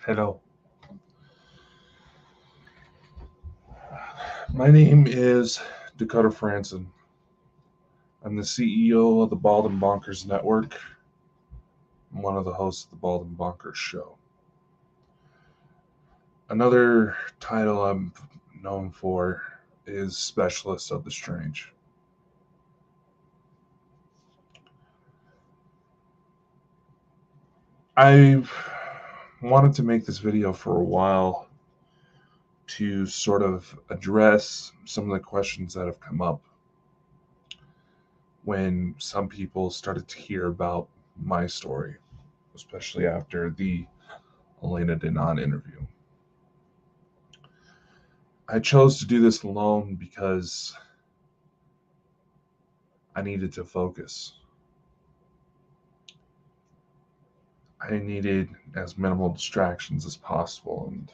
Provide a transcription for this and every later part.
Hello. My name is Dakota Frandsen. I'm the CEO of the Bonkers Network. I'm one of the hosts of the Bonkers Show. Another title I'm known for is Specialist of the Strange. I've wanted to make this video for a while to sort of address some of the questions that have come up when some people started to hear about my story, especially after the Elena Danaan interview. I chose to do this alone because I needed to focus. I needed as minimal distractions as possible, and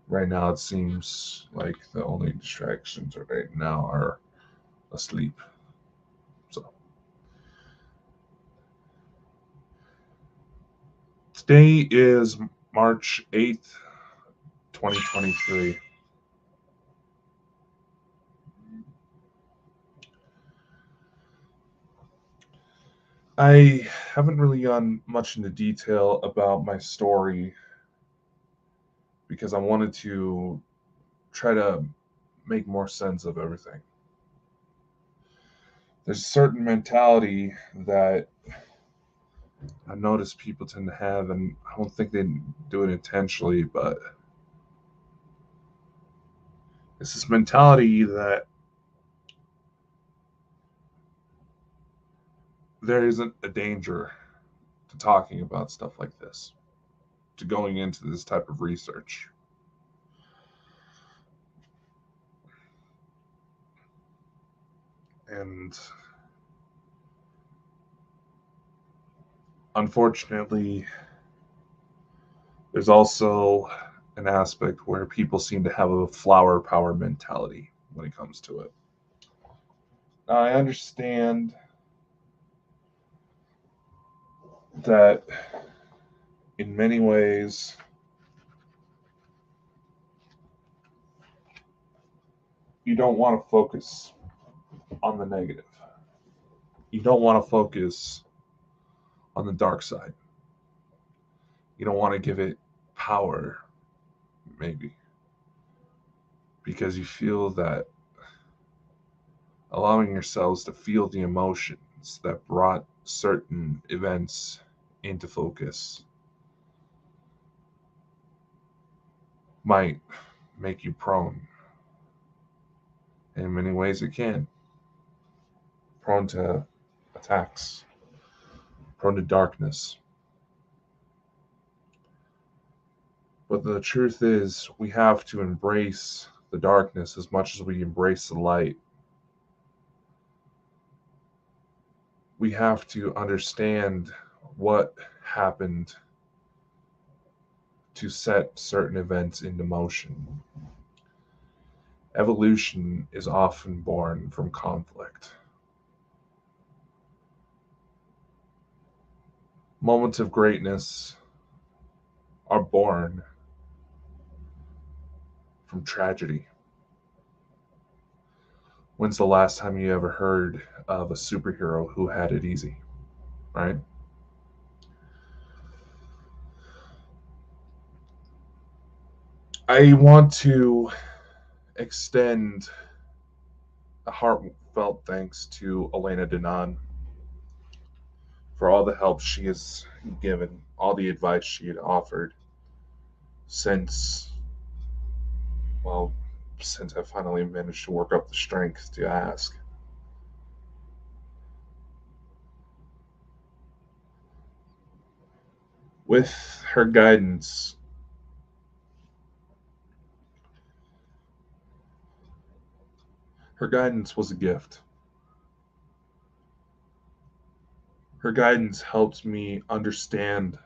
right now it seems like the only distractions right now are asleep. So today is March 8th, 2023. I haven't really gone much into detail about my story because I wanted to try to make more sense of everything. There's a certain mentality that I notice people tend to have, and I don't think they do it intentionally, but it's this mentality that there isn't a danger to talking about stuff like this, to going into this type of research. And unfortunately, there's also an aspect where people seem to have a flower power mentality when it comes to it. Now, I understand that in many ways, you don't want to focus on the negative. You don't want to focus on the dark side. You don't want to give it power, maybe, because you feel that allowing yourselves to feel the emotions that brought certain events into focus might make you prone. In many ways, it can. Prone to attacks, prone to darkness. But the truth is, we have to embrace the darkness as much as we embrace the light. We have to understand what happened to set certain events into motion. Evolution is often born from conflict. Moments of greatness are born from tragedy. When's the last time you ever heard of a superhero who had it easy, right? I want to extend a heartfelt thanks to Elena Danaan for all the help she has given, all the advice she had offered since, well, since I finally managed to work up the strength to ask. With her guidance, her guidance was a gift. Her guidance helped me understand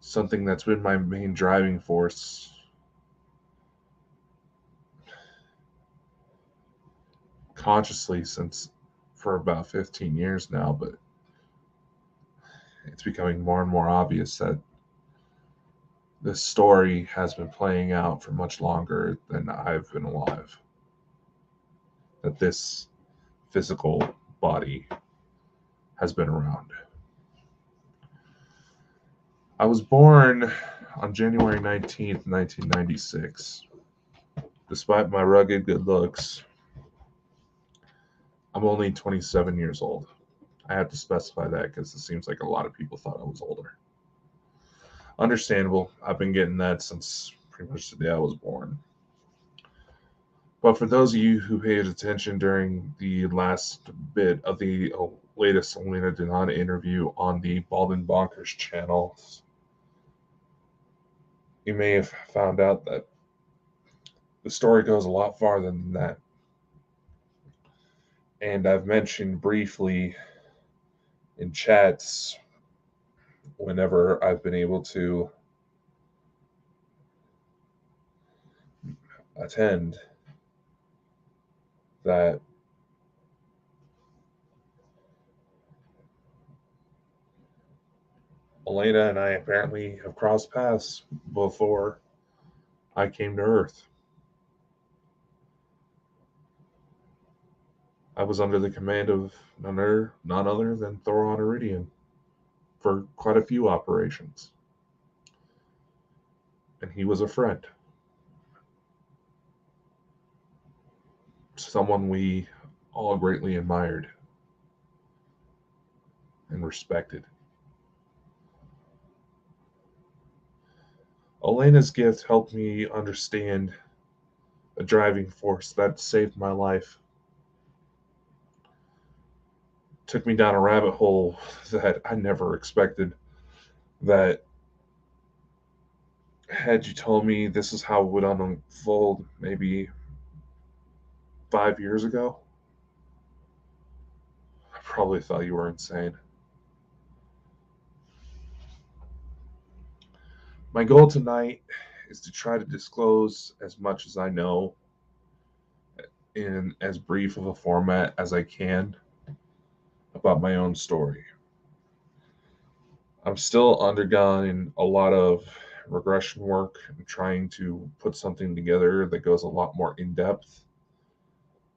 something that's been my main driving force consciously since for about 15 years now, but it's becoming more and more obvious that this story has been playing out for much longer than I've been alive. That this physical body has been around. I was born on January 19th, 1996. Despite my rugged good looks, I'm only 27 years old. I have to specify that because it seems like a lot of people thought I was older. Understandable. I've been getting that since pretty much the day I was born. But for those of you who paid attention during the last bit of the latest Elena Danaan interview on the Bonkers channel, you may have found out that the story goes a lot farther than that. And I've mentioned briefly in chats whenever I've been able to attend that Elena and I apparently have crossed paths before I came to Earth. I was under the command of none other than Thoron Iridian for quite a few operations. And he was a friend. Someone we all greatly admired and respected. Elena's gift helped me understand a driving force that saved my life. Took me down a rabbit hole that I never expected. That had you told me this is how it would unfold maybe 5 years ago, I probably thought you were insane. My goal tonight is to try to disclose as much as I know in as brief of a format as I can about my own story. I'm still undergoing a lot of regression work and trying to put something together that goes a lot more in depth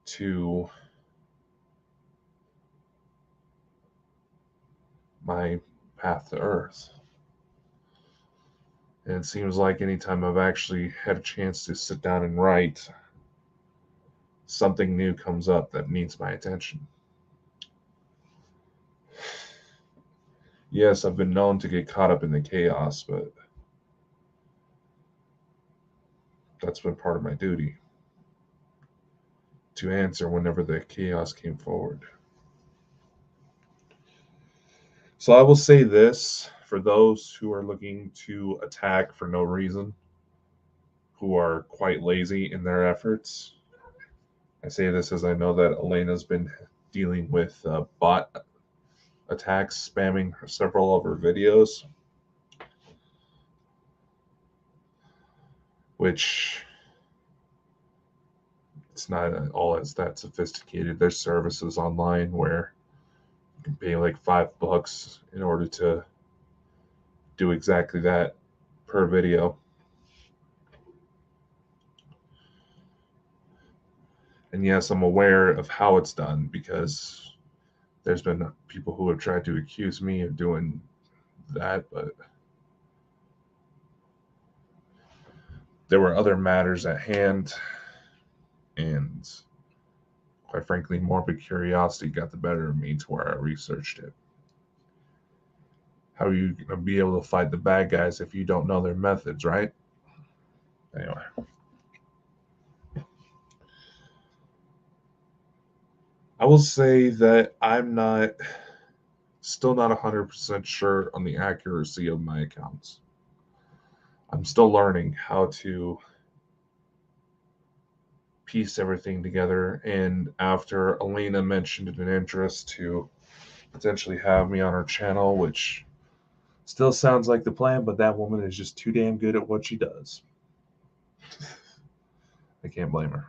to my path to Earth. And it seems like anytime I've actually had a chance to sit down and write, something new comes up that needs my attention. Yes, I've been known to get caught up in the chaos, but that's been part of my duty to answer whenever the chaos came forward. So I will say this for those who are looking to attack for no reason, who are quite lazy in their efforts. I say this as I know that Elena's been dealing with bot attacks, spamming several of her videos, which it's not all as that sophisticated. There's services online where you can pay like $5 in order to do exactly that per video. And yes, I'm aware of how it's done because there's been people who have tried to accuse me of doing that, but there were other matters at hand, and quite frankly, morbid curiosity got the better of me to where I researched it. How are you going to be able to fight the bad guys if you don't know their methods, right? Anyway. I will say that I'm still not 100% sure on the accuracy of my accounts. I'm still learning how to piece everything together. And after Elena mentioned an interest to potentially have me on her channel, which still sounds like the plan, but that woman is just too damn good at what she does. I can't blame her.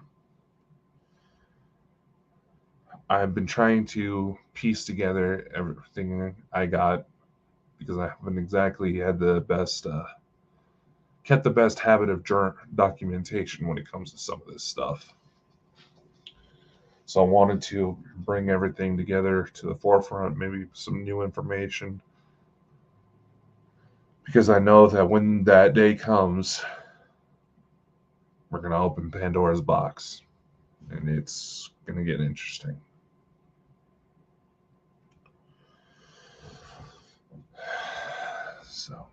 I've been trying to piece together everything I got, because I haven't exactly had the best kept the best habit of documentation when it comes to some of this stuff. So I wanted to bring everything together to the forefront, maybe some new information, because I know that when that day comes, we're going to open Pandora's box, and it's going to get interesting. So,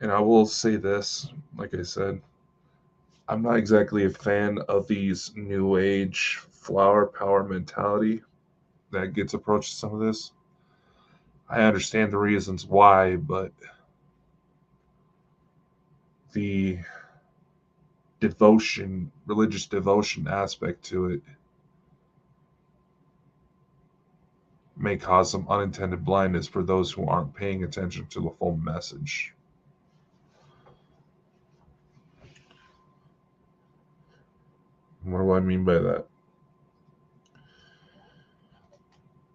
and I will say this, like I said, I'm not exactly a fan of these new age flower power mentality that gets approached to some of this. I understand the reasons why, but the devotion, religious devotion aspect to it may cause some unintended blindness for those who aren't paying attention to the full message. What do I mean by that?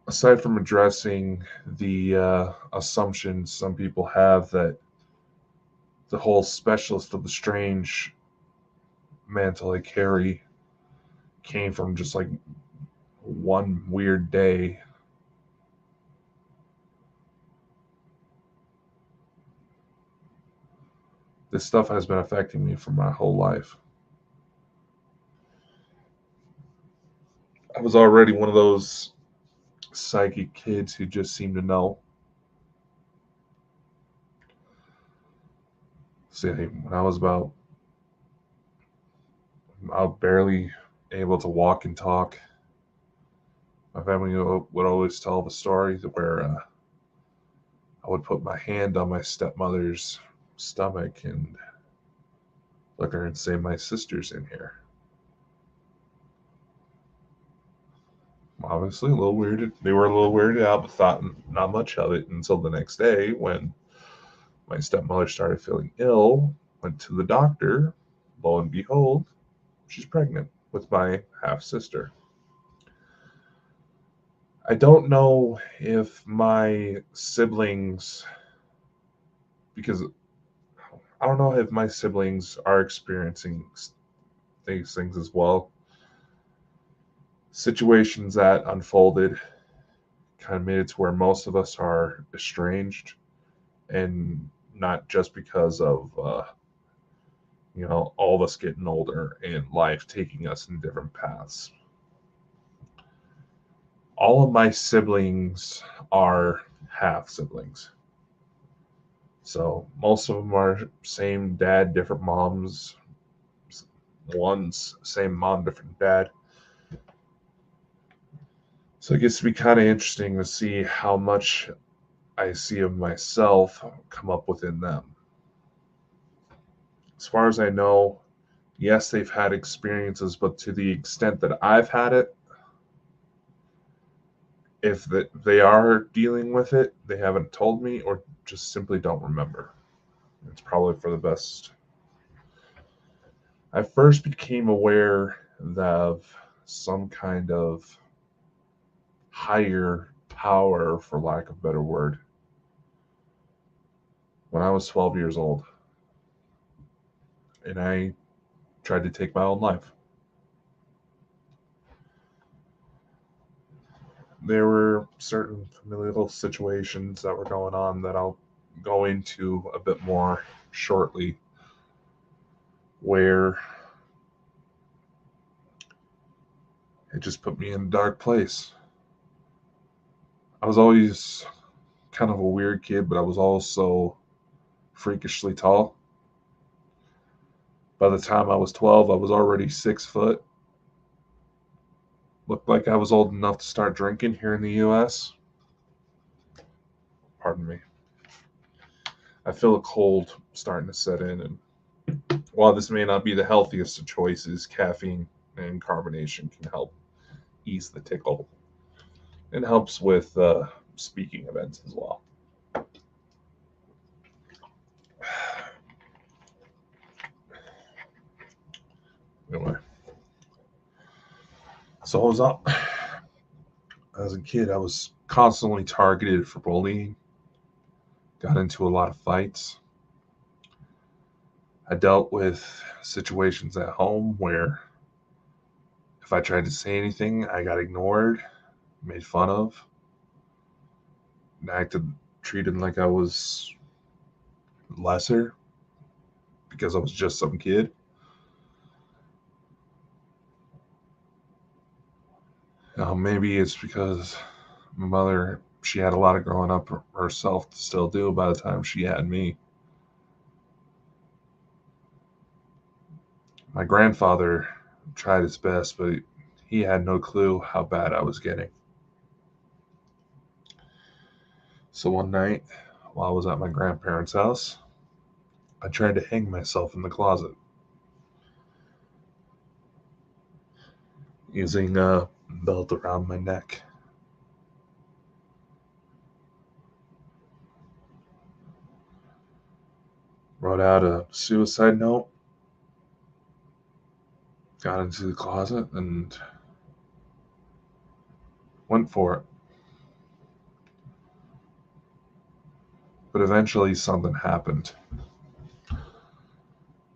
Aside from addressing the assumptions some people have that the whole specialist of the strange mantle I carry came from just like one weird day, this stuff has been affecting me for my whole life. I was already one of those psychic kids who just seem to know. See, when I was I was barely able to walk and talk. My family would always tell the story where I would put my hand on my stepmother's stomach and look at her and say, "My sister's in here." Obviously, a little weirded. They were a little weirded out, but thought not much of it until the next day when my stepmother started feeling ill. Went to the doctor. Lo and behold, she's pregnant with my half sister. I don't know if my siblings, because I don't know if my siblings are experiencing these things as well. Situations that unfolded kind of made it to where most of us are estranged, and not just because of all of us getting older and life taking us in different paths. All of my siblings are half siblings. So most of them are same dad, different moms. One's same mom, different dad. So it gets to be kind of interesting to see how much I see of myself come up within them. As far as I know, yes, they've had experiences, but to the extent that I've had it, if they are dealing with it, they haven't told me or just simply don't remember. It's probably for the best. I first became aware of some kind of higher power, for lack of a better word, when I was 12 years old. And I tried to take my own life. There were certain familial situations that were going on that I'll go into a bit more shortly, where it just put me in a dark place. I was always kind of a weird kid, but I was also freakishly tall. By the time I was 12, I was already 6 foot. Looked like I was old enough to start drinking here in the US. Pardon me. I feel a cold starting to set in, and while this may not be the healthiest of choices, caffeine and carbonation can help ease the tickle and helps with speaking events as well. Anyway, so I was up. As a kid, I was constantly targeted for bullying, got into a lot of fights. I dealt with situations at home where if I tried to say anything, I got ignored, made fun of, and treated like I was lesser because I was just some kid. Maybe it's because my mother, she had a lot of growing up herself to still do by the time she had me. My grandfather tried his best, but he had no clue how bad I was getting. So one night, while I was at my grandparents' house, I tried to hang myself in the closet using a belt around my neck. Wrote out a suicide note, got into the closet, and went for it. But eventually, something happened.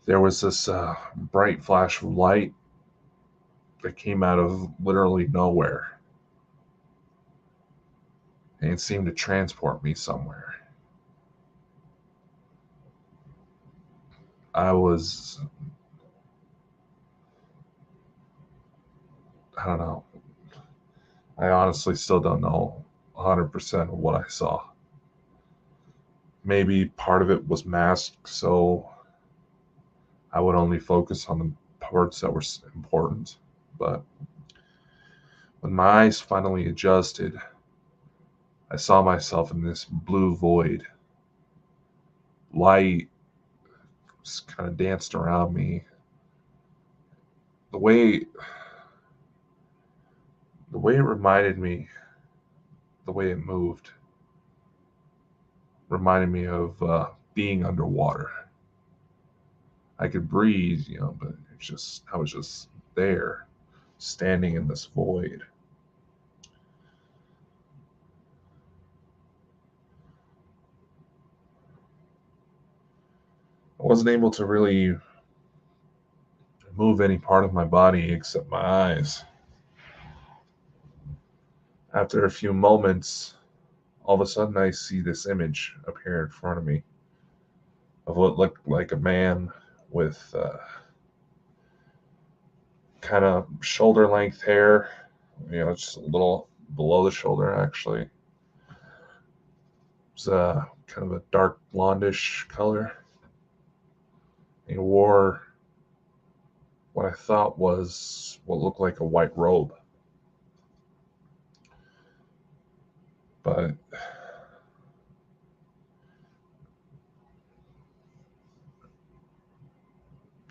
There was this bright flash of light that came out of literally nowhere, and it seemed to transport me somewhere. I was, I don't know, I honestly still don't know 100% of what I saw. Maybe part of it was masked, so I would only focus on the parts that were important. But when my eyes finally adjusted, I saw myself in this blue void. Light just kind of danced around me. The way the way it reminded me, the way it moved, reminded me of being underwater. I could breathe, but it's just I was just there, standing in this void. I wasn't able to really move any part of my body except my eyes. After a few moments, all of a sudden I see this image appear in front of me of what looked like a man with kind of shoulder length hair, just a little below the shoulder actually. It's kind of a dark blondish color. He wore what I thought was what looked like a white robe. But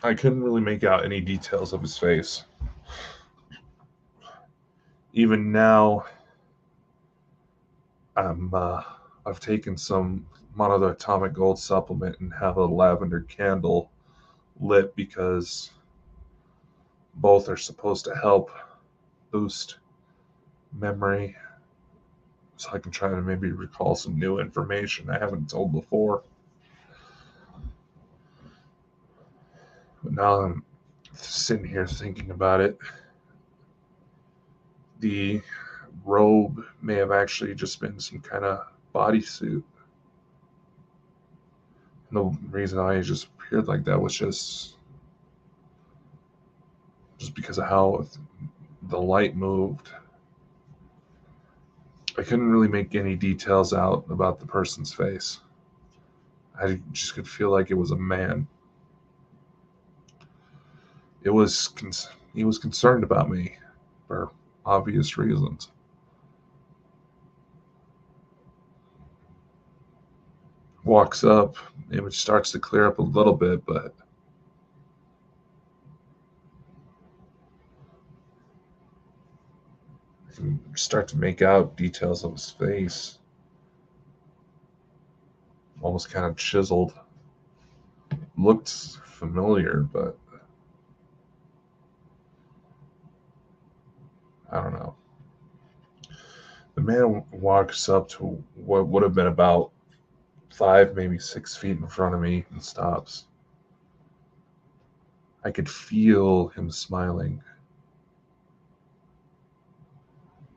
I couldn't really make out any details of his face. Even now, I'm I've taken some monoatomic gold supplement and have a lavender candle lit because both are supposed to help boost memory so I can try to maybe recall some new information I haven't told before. But now I'm sitting here thinking about it. The robe may have actually just been some kind of bodysuit. And the reason I just appeared like that was just because of how the light moved. I couldn't really make any details out about the person's face. I just could feel like it was a man. He was concerned about me for obvious reasons. Walks up, image starts to clear up a little bit, but I can start to make out details of his face, almost kind of chiseled. Looked familiar, but I don't know. The man walks up to what would have been about 5, maybe 6 feet in front of me and stops. I could feel him smiling.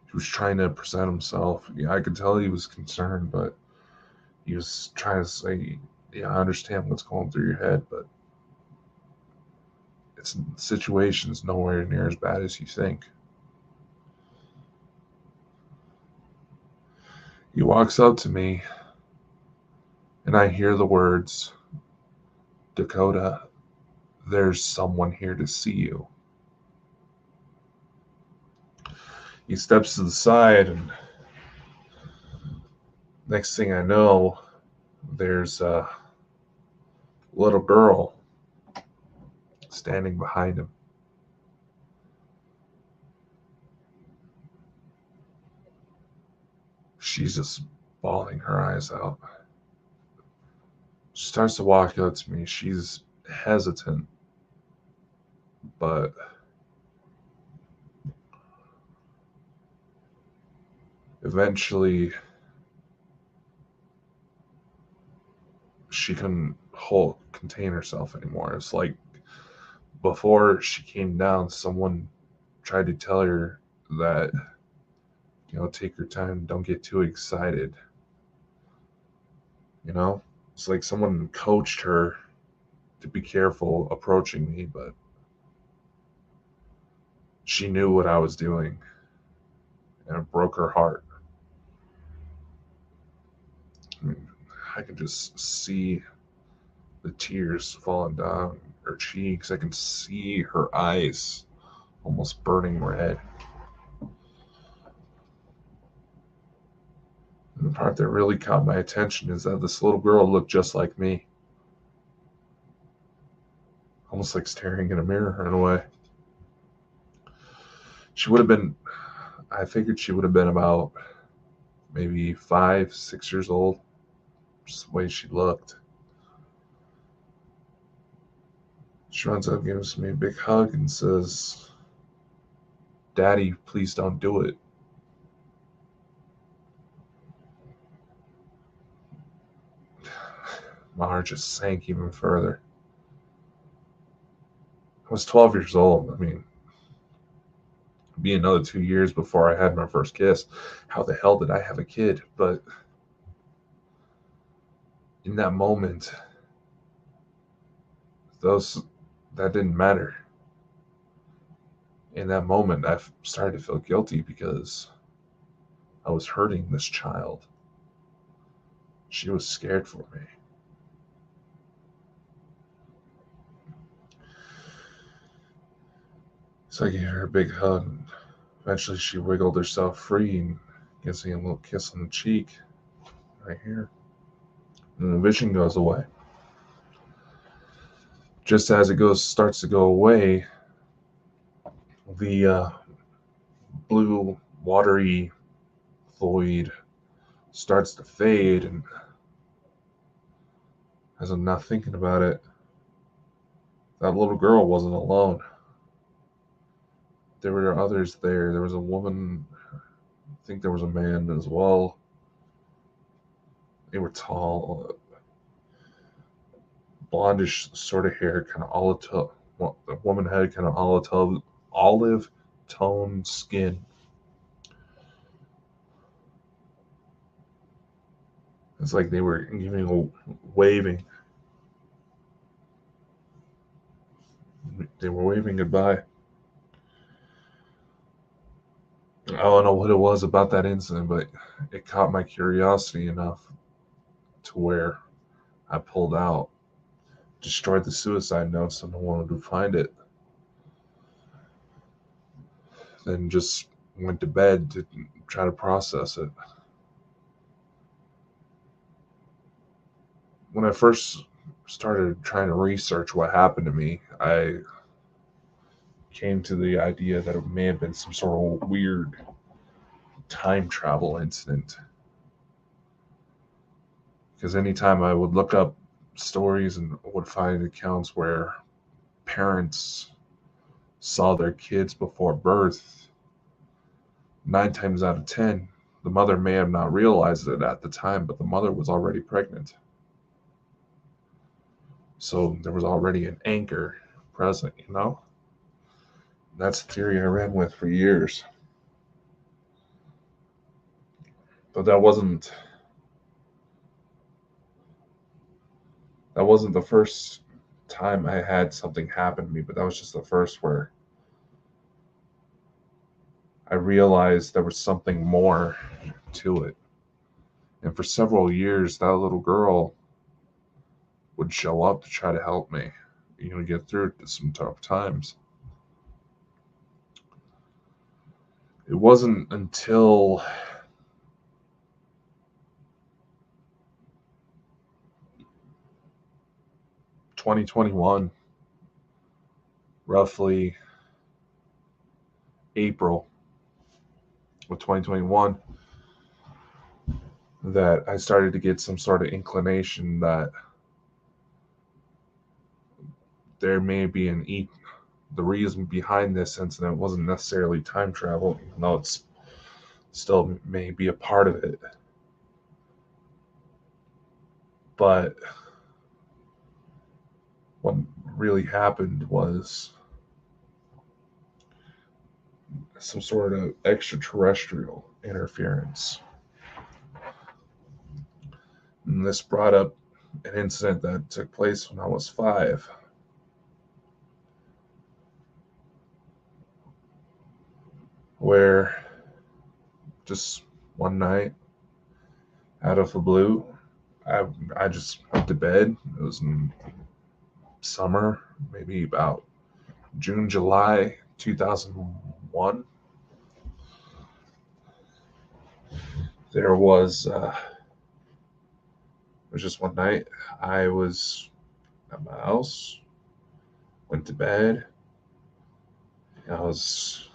He was trying to present himself. Yeah, I could tell he was concerned, but he was trying to say, "Yeah, I understand what's going through your head, but the situation's nowhere near as bad as you think." He walks up to me, and I hear the words, "Dakota, there's someone here to see you." He steps to the side, and next thing I know, there's a little girl standing behind him. She's just bawling her eyes out. She starts to walk up to me. She's hesitant, but eventually she couldn't contain herself anymore. It's like before she came down, someone tried to tell her that, take your time, don't get too excited. It's like someone coached her to be careful approaching me, but she knew what I was doing, and it broke her heart. I mean, I could just see the tears falling down her cheeks. I can see her eyes almost burning red. And the part that really caught my attention is that this little girl looked just like me, almost like staring in a mirror in a way. She would have been, I figured she would have been about maybe 5, 6 years old, just the way she looked. She runs up, gives me a big hug, and says, "Daddy, please don't do it." My heart just sank even further. I was 12 years old. I mean, it'd be another 2 years before I had my first kiss. How the hell did I have a kid? But in that moment, those that didn't matter. In that moment, I started to feel guilty because I was hurting this child. She was scared for me. So I gave her a big hug. And eventually, she wiggled herself free and gives me a little kiss on the cheek, right here. And the vision goes away. Just as it starts to go away, the blue, watery void starts to fade, and as I'm not thinking about it, that little girl wasn't alone. There were others there. There was a woman. I think there was a man as well. They were tall, blondish sort of hair, kind of olive tone. Well, the woman had kind of olive tone skin. It's like they were waving. They were waving goodbye. I don't know what it was about that incident, but it caught my curiosity enough to where I pulled out, destroyed the suicide note so no one would find it, then just went to bed to try to process it. When I first started trying to research what happened to me, I came to the idea that it may have been some sort of weird time travel incident. Because anytime I would look up stories and would find accounts where parents saw their kids before birth, 9 times out of 10, The mother may have not realized it at the time, but the mother was already pregnant. So there was already an anchor present, you know? That's the theory I ran with for years. But that wasn't the first time I had something happen to me, but that was just the first where I realized there was something more to it. And for several years, that little girl would show up to try to help me, get through some tough times. It wasn't until 2021, roughly April of 2021, that I started to get some sort of inclination that there may be the reason behind this incident wasn't necessarily time travel, even though it's still may be a part of it. But what really happened was some sort of extraterrestrial interference. And this brought up an incident that took place when I was 5. Where just one night, out of the blue, I just went to bed. It was in summer, maybe about June, July 2001. There was just one night. I was at my house, went to bed. I was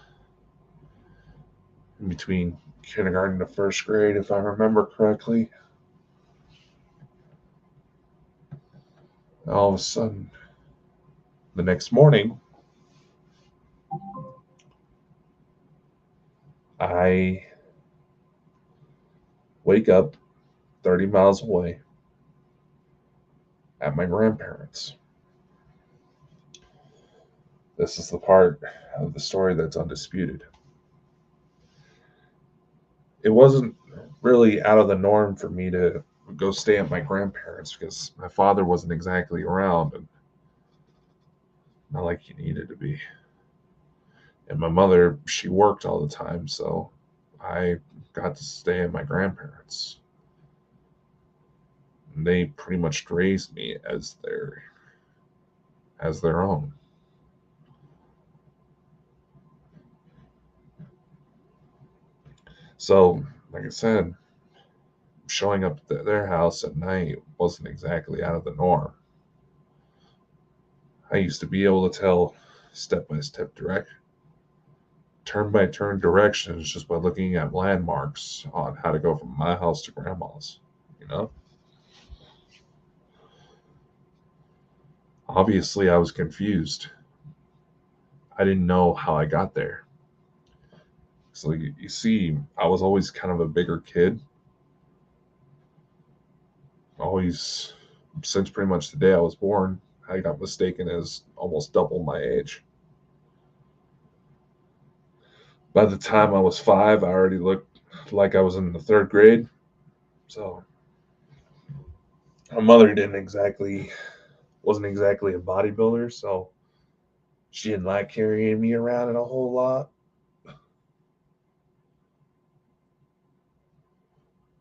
in between kindergarten to first grade, if I remember correctly. All of a sudden, the next morning, I wake up 30 miles away at my grandparents'. This is the part of the story that's undisputed. It wasn't really out of the norm for me to go stay at my grandparents' because my father wasn't exactly around and not like he needed to be. And my mother, she worked all the time, so I got to stay at my grandparents'. And they pretty much raised me as their own. So, like I said, showing up at their house at night wasn't exactly out of the norm. I used to be able to tell step by step turn by turn directions just by looking at landmarks on how to go from my house to grandma's, you know? Obviously, I was confused. I didn't know how I got there. So you see, I was always kind of a bigger kid. Always, since pretty much the day I was born, I got mistaken as almost double my age. By the time I was 5, I already looked like I was in the 3rd grade. So my mother wasn't exactly a bodybuilder, so she didn't like carrying me around in a whole lot.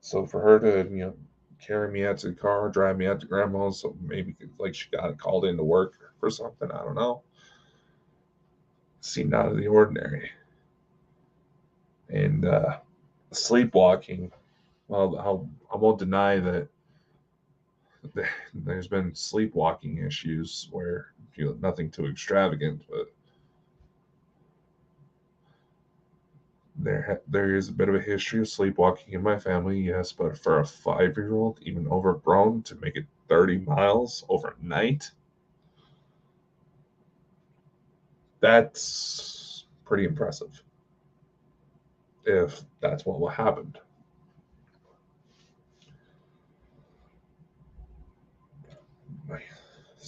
So for her to, carry me out to the car, drive me out to grandma's, so maybe like she got called into work for something, I don't know. Seemed out of the ordinary. And sleepwalking, well, I won't deny that there's been sleepwalking issues where nothing too extravagant, but there is a bit of a history of sleepwalking in my family, yes. But for a 5-year-old, even overgrown, to make it 30 miles overnight, that's pretty impressive. If that's what happened,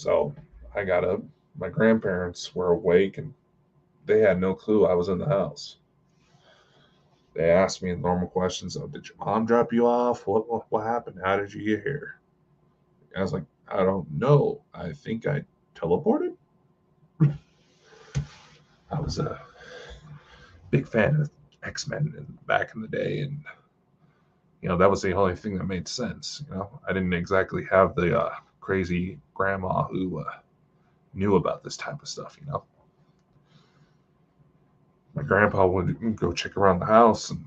So I got up. My grandparents were awake and they had no clue I was in the house. They asked me normal questions of, did your mom drop you off? What happened? How did you get here? I was like, I don't know. I think I teleported. I was a big fan of X-Men back in the day, and that was the only thing that made sense. I didn't exactly have the crazy grandma who knew about this type of stuff. My grandpa would go check around the house, and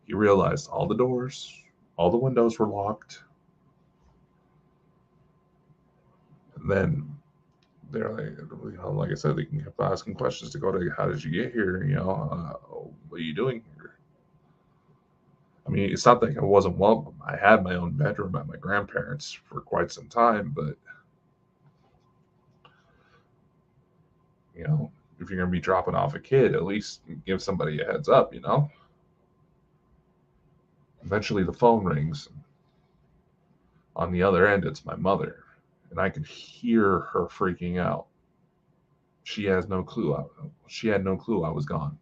he realized all the doors, all the windows were locked. And then they're like I said, they kept asking questions to go to, how did you get here? What are you doing here? I mean, it's not like I wasn't welcome. I had my own bedroom at my grandparents' for quite some time, but if you're going to be dropping off a kid, at least give somebody a heads up. Eventually, the phone rings. On the other end, it's my mother, and I could hear her freaking out. She has no clue. She had no clue I was gone.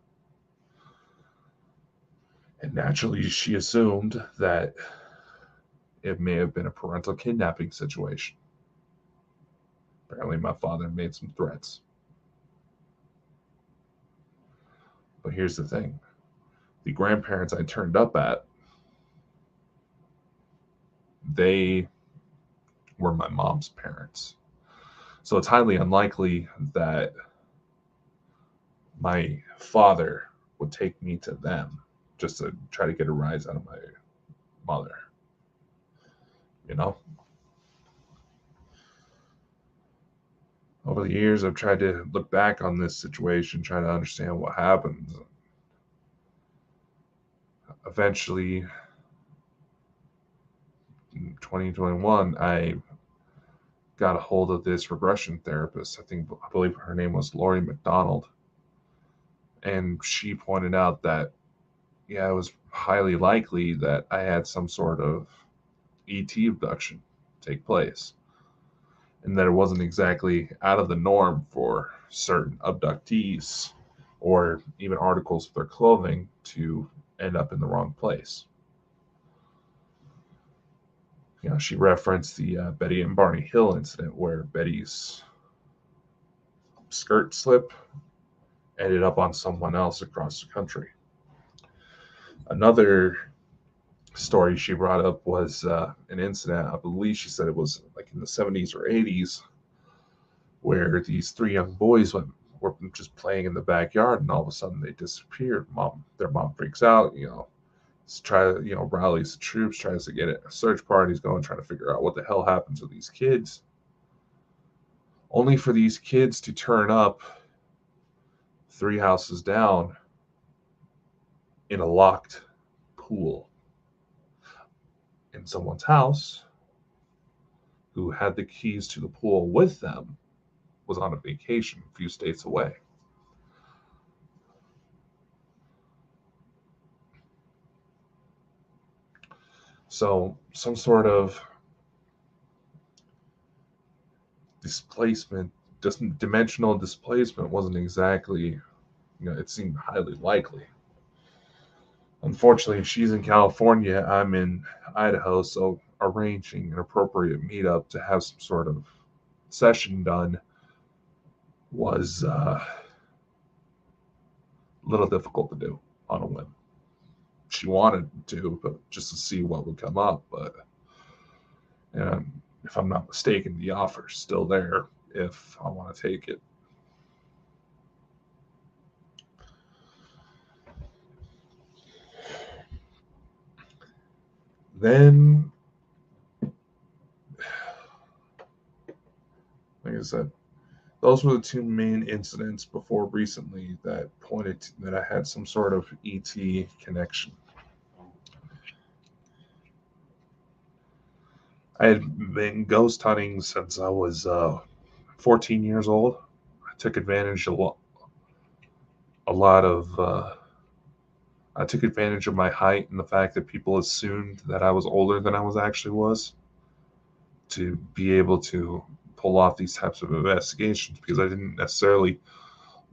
And naturally, she assumed that it may have been a parental kidnapping situation. Apparently, my father made some threats. But here's the thing: the grandparents I turned up at, they were my mom's parents. So it's highly unlikely that my father would take me to them just to try to get a rise out of my mother. Over the years, I've tried to look back on this situation, try to understand what happened. Eventually, in 2021, I got a hold of this regression therapist. I believe her name was Lori McDonald. And she pointed out that, yeah, it was highly likely that I had some sort of ET abduction take place. And that it wasn't exactly out of the norm for certain abductees or even articles of their clothing to end up in the wrong place. She referenced the Betty and Barney Hill incident where Betty's skirt slip ended up on someone else across the country. Another story she brought up was an incident, I believe she said it was like in the 70s or 80s, where these three young boys were just playing in the backyard and all of a sudden they disappeared. Their mom freaks out, rallies the troops, tries to get search parties going, trying to figure out what the hell happened to these kids. Only for these kids to turn up 3 houses down in a locked pool in someone's house who had the keys to the pool with them was on a vacation a few states away. So some sort of displacement, dimensional displacement wasn't exactly, it seemed highly likely. Unfortunately, she's in California, I'm in Idaho, so arranging an appropriate meetup to have some sort of session done was a little difficult to do on a whim. She wanted to, but just to see what would come up. But if I'm not mistaken, the offer's still there if I want to take it. Then, like I said, those were the two main incidents before recently that pointed to, that I had some sort of ET connection. I had been ghost hunting since I was 14 years old. I took advantage I took advantage of my height and the fact that people assumed that I was older than I actually was, to be able to pull off these types of investigations because I didn't necessarily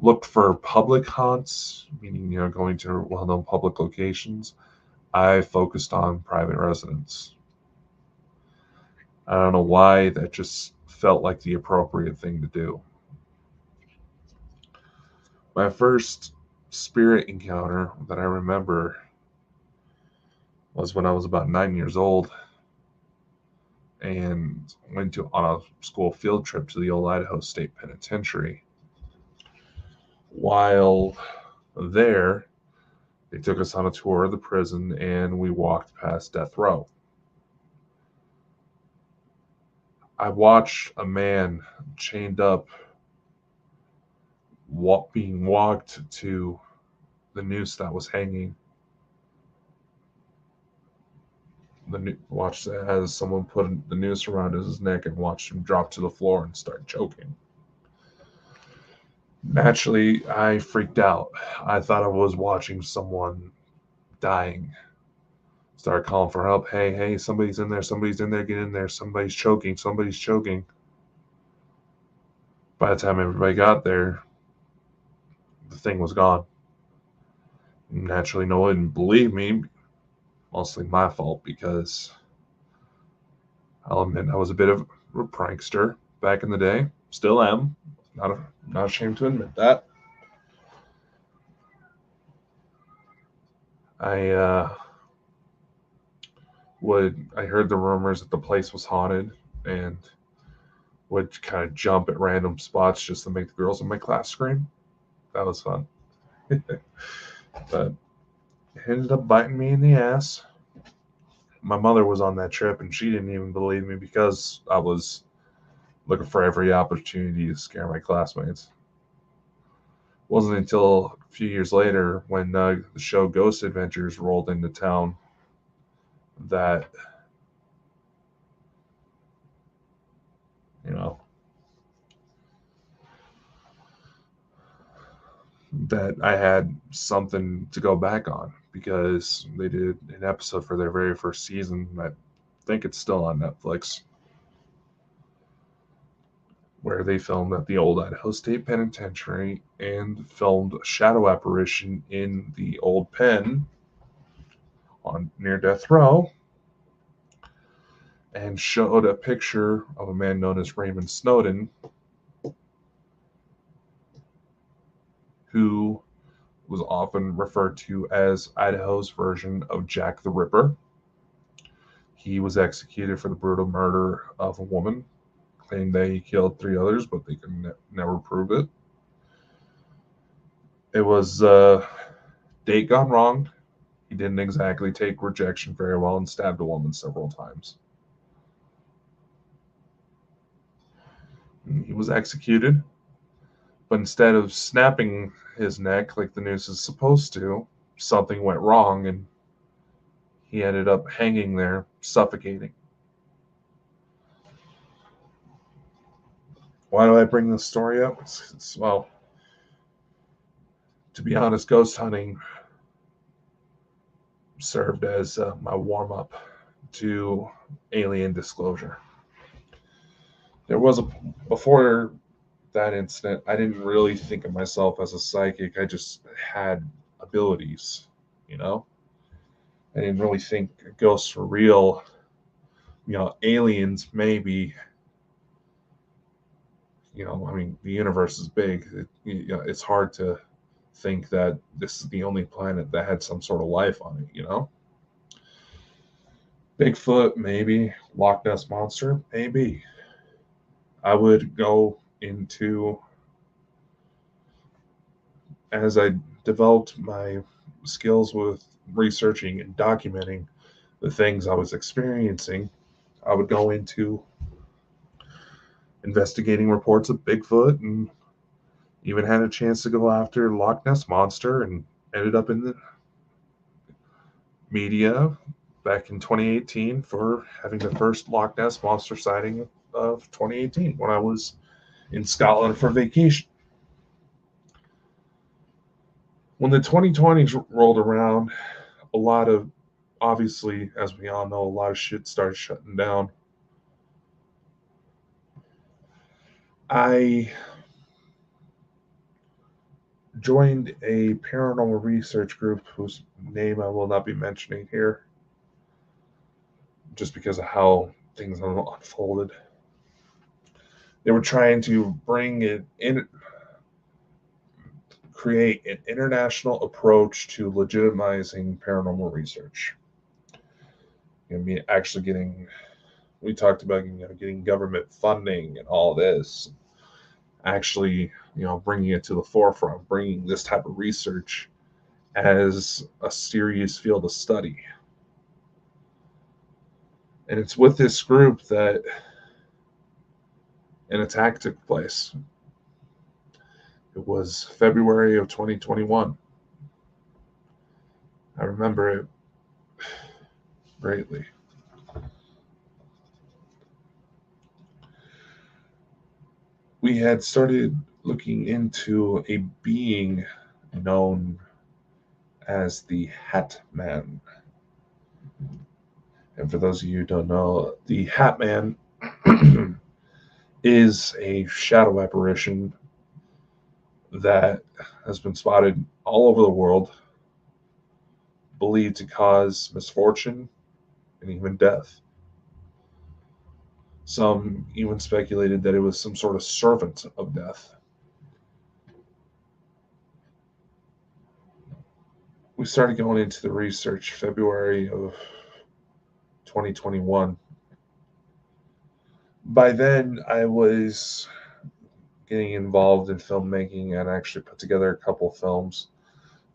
look for public haunts, meaning, going to well-known public locations. I focused on private residents. I don't know why, that just felt like the appropriate thing to do. My first spirit encounter that I remember was when I was about 9 years old and went on a school field trip to the old Idaho State Penitentiary. While there, they took us on a tour of the prison and we walked past death row. I watched a man chained up being walked to the noose that was hanging. Watched as someone put the noose around his neck and watched him drop to the floor and start choking. Naturally, I freaked out. I thought I was watching someone dying. Started calling for help. Hey, hey, somebody's in there, get in there, somebody's choking. By the time everybody got there, the thing was gone. Naturally, no one didn't believe me. Mostly my fault because I'll admit I was a bit of a prankster back in the day. Still am. Not ashamed to admit that. I heard the rumors that the place was haunted and would kind of jump at random spots just to make the girls in my class scream. That was fun. But it ended up biting me in the ass. My mother was on that trip and she didn't even believe me because I was looking for every opportunity to scare my classmates. It wasn't until a few years later when the show Ghost Adventures rolled into town that, that I had something to go back on because they did an episode for their very first season. I think it's still on Netflix, where they filmed at the old Idaho State Penitentiary and filmed a shadow apparition in the old pen near death row and showed a picture of a man known as Raymond Snowden, who was often referred to as Idaho's version of Jack the Ripper. He was executed for the brutal murder of a woman, claimed that he killed 3 others, but they could never prove it. It was date gone wrong. He didn't exactly take rejection very well and stabbed a woman several times. He was executed, but instead of snapping his neck like the noose is supposed to, something went wrong and he ended up hanging there, suffocating. Why do I bring this story up? Well, to be honest, ghost hunting served as my warm-up to alien disclosure. Before that incident, I didn't really think of myself as a psychic. I just had abilities, I didn't really think ghosts were real. Aliens maybe. The universe is big. It's hard to think that this is the only planet that had some sort of life on it, Bigfoot, maybe. Loch Ness Monster, maybe. I would go into, as I developed my skills with researching and documenting the things I was experiencing, I would go into investigating reports of Bigfoot and even had a chance to go after Loch Ness Monster and ended up in the media back in 2018 for having the first Loch Ness Monster sighting of 2018 when I was in Scotland for vacation. When the 2020s rolled around, obviously, as we all know, a lot of shit started shutting down. I joined a paranormal research group whose name I will not be mentioning here, just because of how things unfolded. They were trying to bring it in, create an international approach to legitimizing paranormal research. I mean, actually we talked about getting government funding and all this. Actually, bringing it to the forefront, bringing this type of research as a serious field of study. And it's with this group that an attack took place. It was February of 2021. I remember it greatly. We had started looking into a being known as the Hat Man. And for those of you who don't know, the Hat Man is a shadow apparition that has been spotted all over the world, believed to cause misfortune and even death. Some even speculated that it was some sort of servant of death. We started going into the research February of 2021. By then, I was getting involved in filmmaking and actually put together a couple films.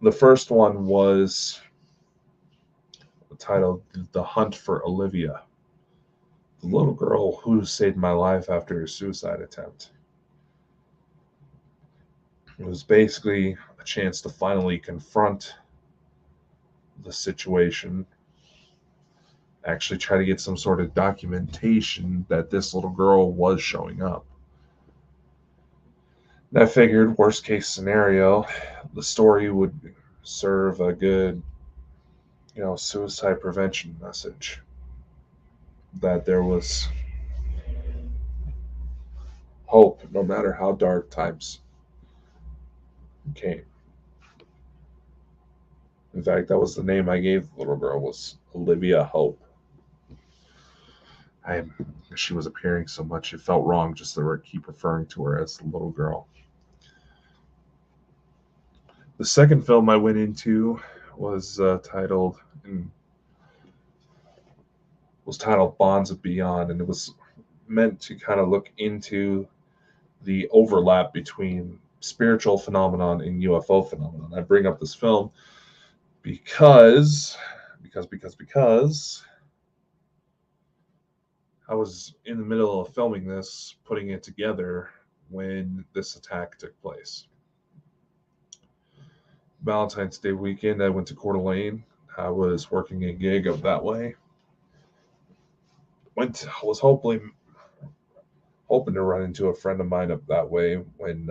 The first one was titled The Hunt for Olivia, the little girl who saved my life after a suicide attempt. It was basically a chance to finally confront the situation, actually try to get some sort of documentation that this little girl was showing up. And I figured, worst case scenario, the story would serve a good, suicide prevention message. That there was hope no matter how dark times came. In fact, that was the name I gave the little girl, was Olivia Hope. She was appearing so much, it felt wrong just to keep referring to her as the little girl. The second film I went into was titled Bonds of Beyond, and it was meant to kind of look into the overlap between spiritual phenomenon and UFO phenomenon. I bring up this film because I was in the middle of filming this, putting it together when this attack took place. Valentine's Day weekend, I went to Coeur d'Alene. I was working a gig up that way. Was hoping to run into a friend of mine up that way when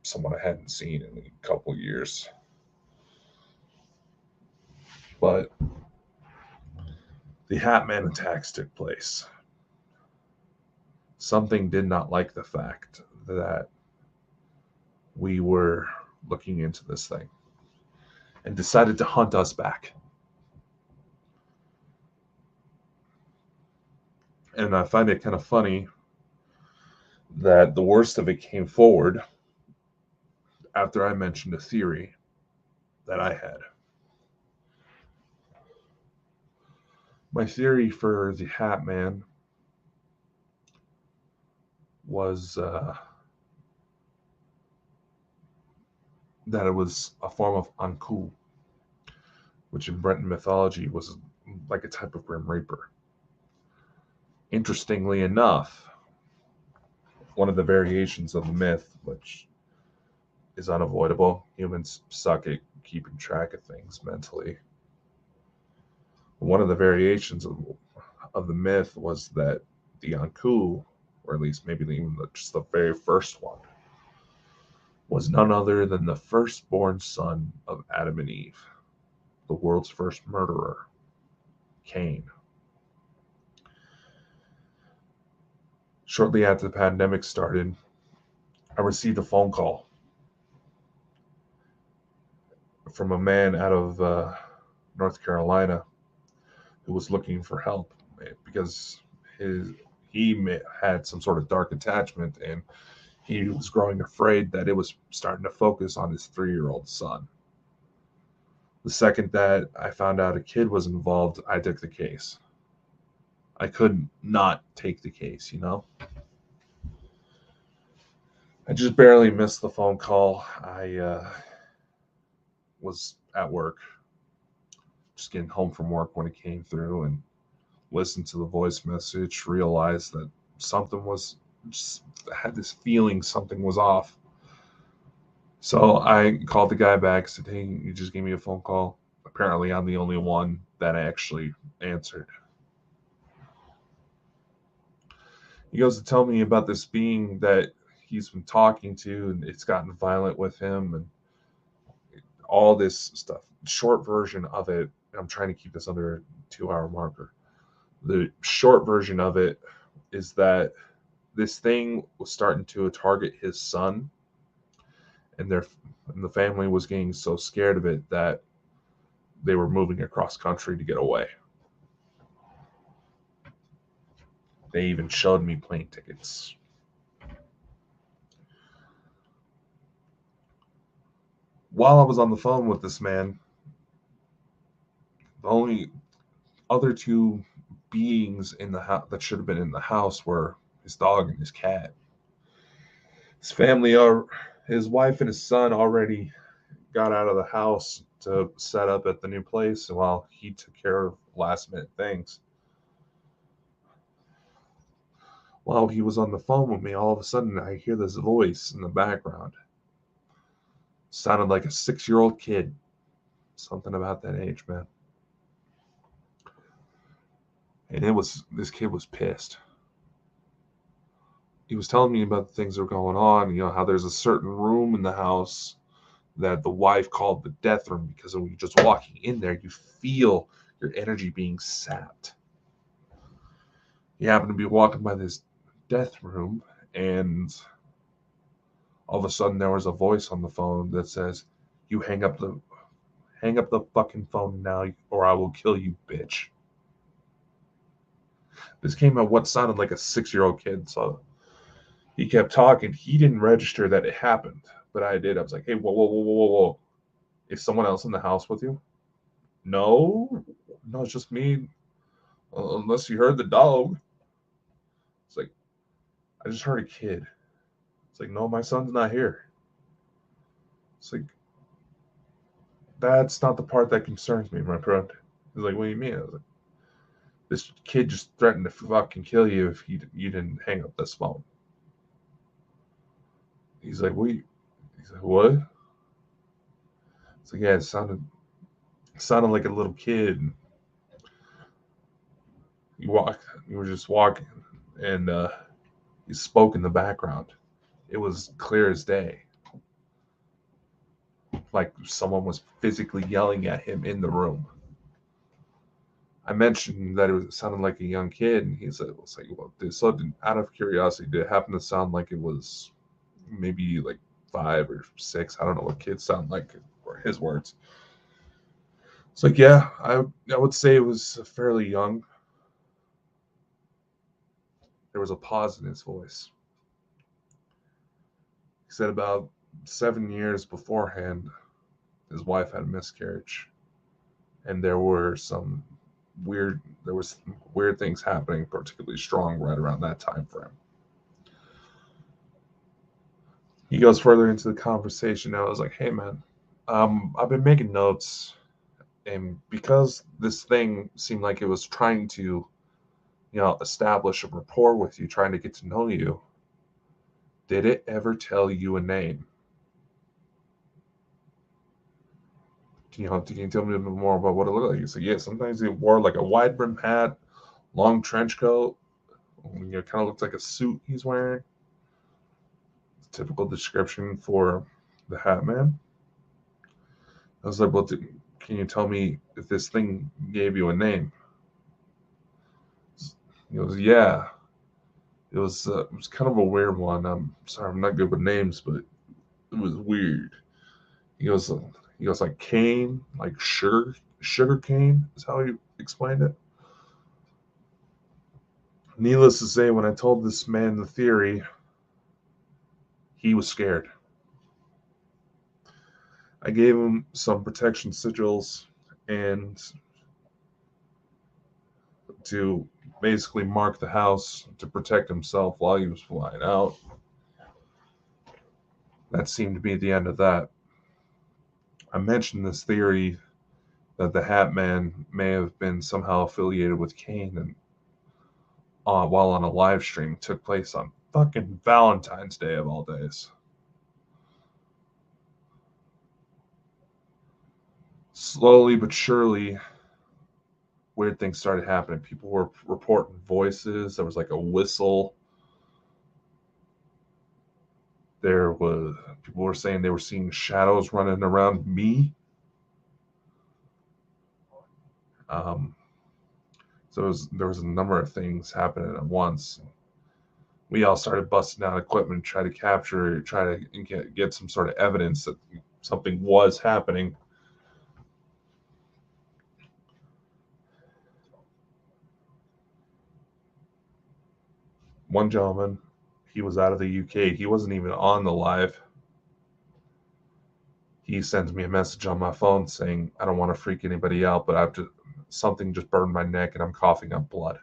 someone I hadn't seen in a couple years. But the Hat Man attacks took place. Something did not like the fact that we were looking into this thing and decided to hunt us back. And I find it kind of funny that the worst of it came forward after I mentioned a theory that I had. My theory for the Hat Man was that it was a form of Anku, which in Breton mythology was like a type of Grim Reaper. Interestingly enough, one of the variations of the myth, which is unavoidable, humans suck at keeping track of things mentally. One of the variations of the myth was that the Anku, or at least maybe even just the very first one, was none other than the firstborn son of Adam and Eve, the world's first murderer, Cain. Shortly after the pandemic started, I received a phone call from a man out of North Carolina who was looking for help because his had some sort of dark attachment, and he was growing afraid that it was starting to focus on his 3-year-old son. The second that I found out a kid was involved, I took the case. I couldn't not take the case, you know? I just barely missed the phone call. I was at work, just getting home from work when it came through, and listened to the voice message, realized that something was just, I had this feeling something was off. So I called the guy back, said, "Hey, you just gave me a phone call." Apparently, I'm the only one that actually answered. He goes to tell me about this being that he's been talking to, and it's gotten violent with him, and all this stuff. Short version of it, I'm trying to keep this under a 2-hour marker. The short version of it is that this thing was starting to target his son, and the family was getting so scared of it that they were moving across country to get away. They even showed me plane tickets. While I was on the phone with this man, the only other two beings in the house that should have been in the house were his dog and his cat. His family are his wife and his son already got out of the house to set up at the new place while he took care of last minute things. While he was on the phone with me, all of a sudden I hear this voice in the background. Sounded like a 6-year-old kid. Something about that age, man. And this kid was pissed. He was telling me about the things that were going on, how there's a certain room in the house that the wife called the death room because when you're just walking in there, you feel your energy being sapped. He happened to be walking by this death room, and all of a sudden there was a voice on the phone that says, "You hang up the fucking phone now, or I will kill you, bitch." This came out what sounded like a 6-year-old kid, so he kept talking. He didn't register that it happened, but I did. I was like, "Hey, whoa, whoa, whoa, whoa, whoa. Is someone else in the house with you?" No, it's just me. Unless you heard the dog. It's like, I just heard a kid. It's like, no, my son's not here. It's like, that's not the part that concerns me, my friend. He's like, what do you mean? I was like, this kid just threatened to fucking kill you if you didn't hang up this phone. He's like, what? He's like, what? It's like, yeah, it sounded like a little kid. You were just walking, and he spoke in the background. It was clear as day. Like someone was physically yelling at him in the room. I mentioned that it sounded like a young kid, and he said, "Well, so out of curiosity, did it happen to sound like it was maybe like 5 or 6? I don't know what kids sound like," or his words. It's like, yeah, I would say it was fairly young. There was a pause in his voice. He said about 7 years beforehand, his wife had a miscarriage, and there was some weird things happening, particularly strong right around that time frame. He goes further into the conversation. I was like, "Hey, man, I've been making notes, and because this thing seemed like it was trying to, establish a rapport with you, trying to get to know you, did it ever tell you a name? Can you tell me a bit more about what it looked like?" He said, "Yeah, sometimes he wore like a wide brim hat, long trench coat. Kind of looked like a suit he's wearing. Typical description for the Hat Man." I was like, "Well, can you tell me if this thing gave you a name?" He goes, "Yeah, it was kind of a weird one. I'm sorry, I'm not good with names, but it was weird. He goes, uh, he goes like cane, like sugar cane is how he explained it. Needless to say, when I told this man the theory, he was scared. I gave him some protection sigils and to basically mark the house to protect himself while he was flying out. That seemed to be the end of that. I mentioned this theory that the Hat Man may have been somehow affiliated with Kane, and while on a live stream took place on fucking Valentine's Day of all days. Slowly but surely, weird things started happening. People were reporting voices. There was like a whistle. There was People were saying they were seeing shadows running around me. Um, so there was a number of things happening at once. We all started busting out equipment, try to get some sort of evidence that something was happening. One gentleman, he was out of the UK. He wasn't even on the live. He sends me a message on my phone saying, I don't want to freak anybody out, but something just burned my neck and I'm coughing up blood.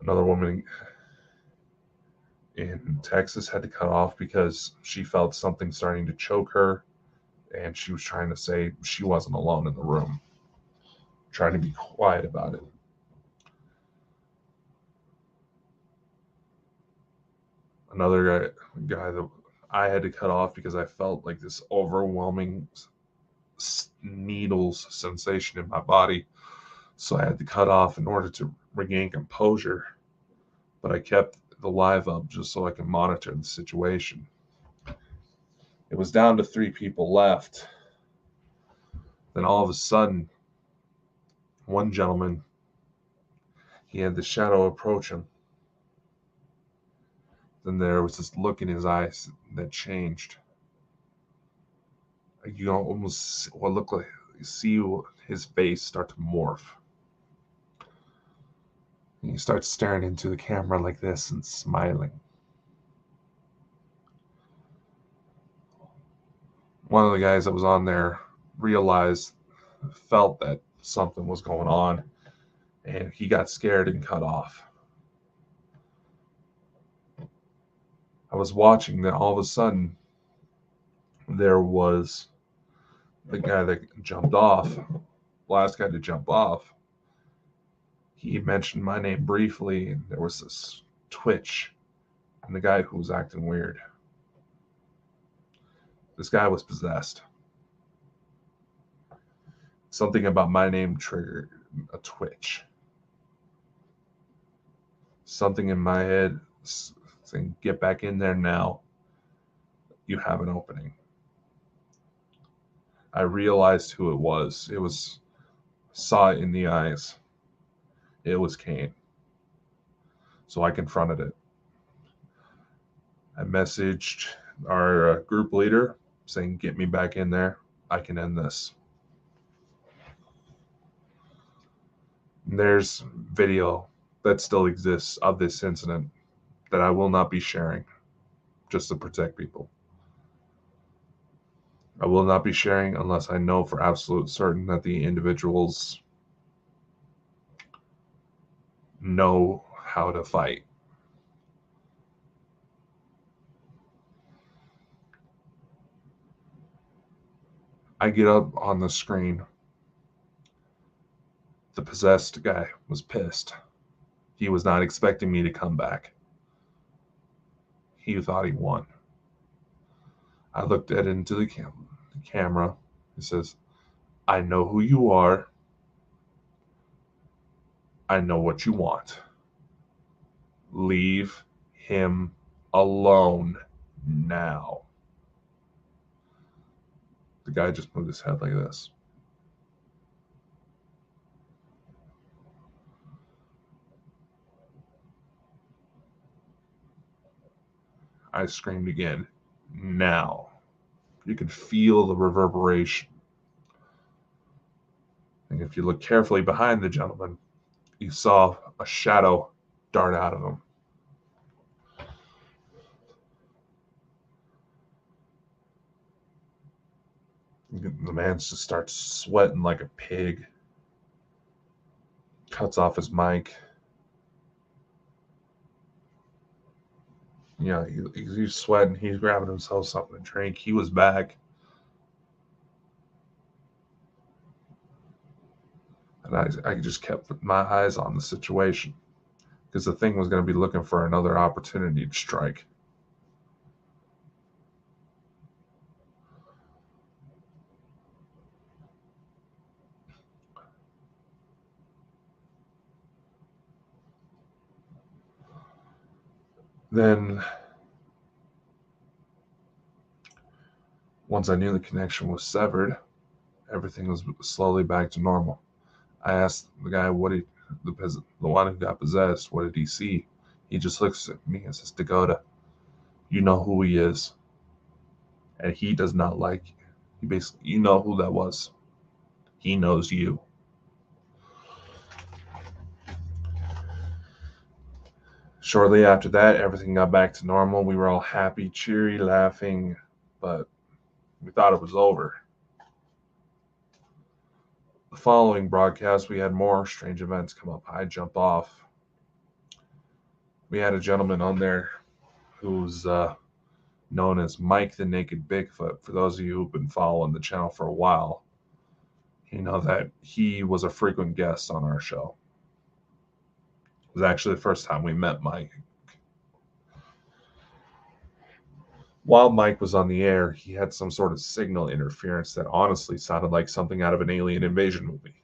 Another woman in Texas had to cut off because she felt something starting to choke her, and she was trying to say she wasn't alone in the room, trying to be quiet about it. Another guy that I had to cut off because I felt like this overwhelming needles sensation in my body. So I had to cut off in order to regain composure. But I kept the live up just so I could monitor the situation. It was down to 3 people left. Then all of a sudden, one gentleman, he had the shadow approach him. Then there was this look in his eyes that changed. You know, almost what looked like you see his face start to morph. And he starts staring into the camera like this and smiling. One of the guys that was on there felt that something was going on, and he got scared and cut off. I was watching, then all of a sudden, there was the guy that jumped off, last guy to jump off. He mentioned my name briefly, and there was this twitch, and the guy who was acting weird. This guy was possessed. Something about my name triggered a twitch. Something in my head saying, get back in there now. You have an opening. I realized who it was. Saw it in the eyes. It was Kane. So I confronted it. I messaged our group leader saying, get me back in there. I can end this. And there's video that still exists of this incident that I will not be sharing just to protect people. I will not be sharing unless I know for absolute certain that the individuals know how to fight. I get up on the screen. The possessed guy was pissed. He was not expecting me to come back. He thought he won. I looked into the camera. He says, I know who you are. I know what you want. Leave him alone now. The guy just moved his head like this. I screamed again. Now. You could feel the reverberation. And if you look carefully behind the gentleman, you saw a shadow dart out of him. The man just starts sweating like a pig. Cuts off his mic. Yeah, he's sweating. He's grabbing himself something to drink. He was back. And I just kept my eyes on the situation because the thing was going to be looking for another opportunity to strike. Then, once I knew the connection was severed, everything was slowly back to normal. I asked the guy the one who got possessed, what did he see? He just looks at me and says, Dakota, you know who he is. And he does not like you. He basically, you know who that was. He knows you. Shortly after that, everything got back to normal. We were all happy, cheery, laughing, but we thought it was over. The following broadcast, we had more strange events come up. I jump off. We had a gentleman on there who's known as Mike the Naked Bigfoot. For those of you who've been following the channel for a while, you know that he was a frequent guest on our show. It was actually the first time we met Mike. While Mike was on the air, he had some sort of signal interference that honestly sounded like something out of an alien invasion movie.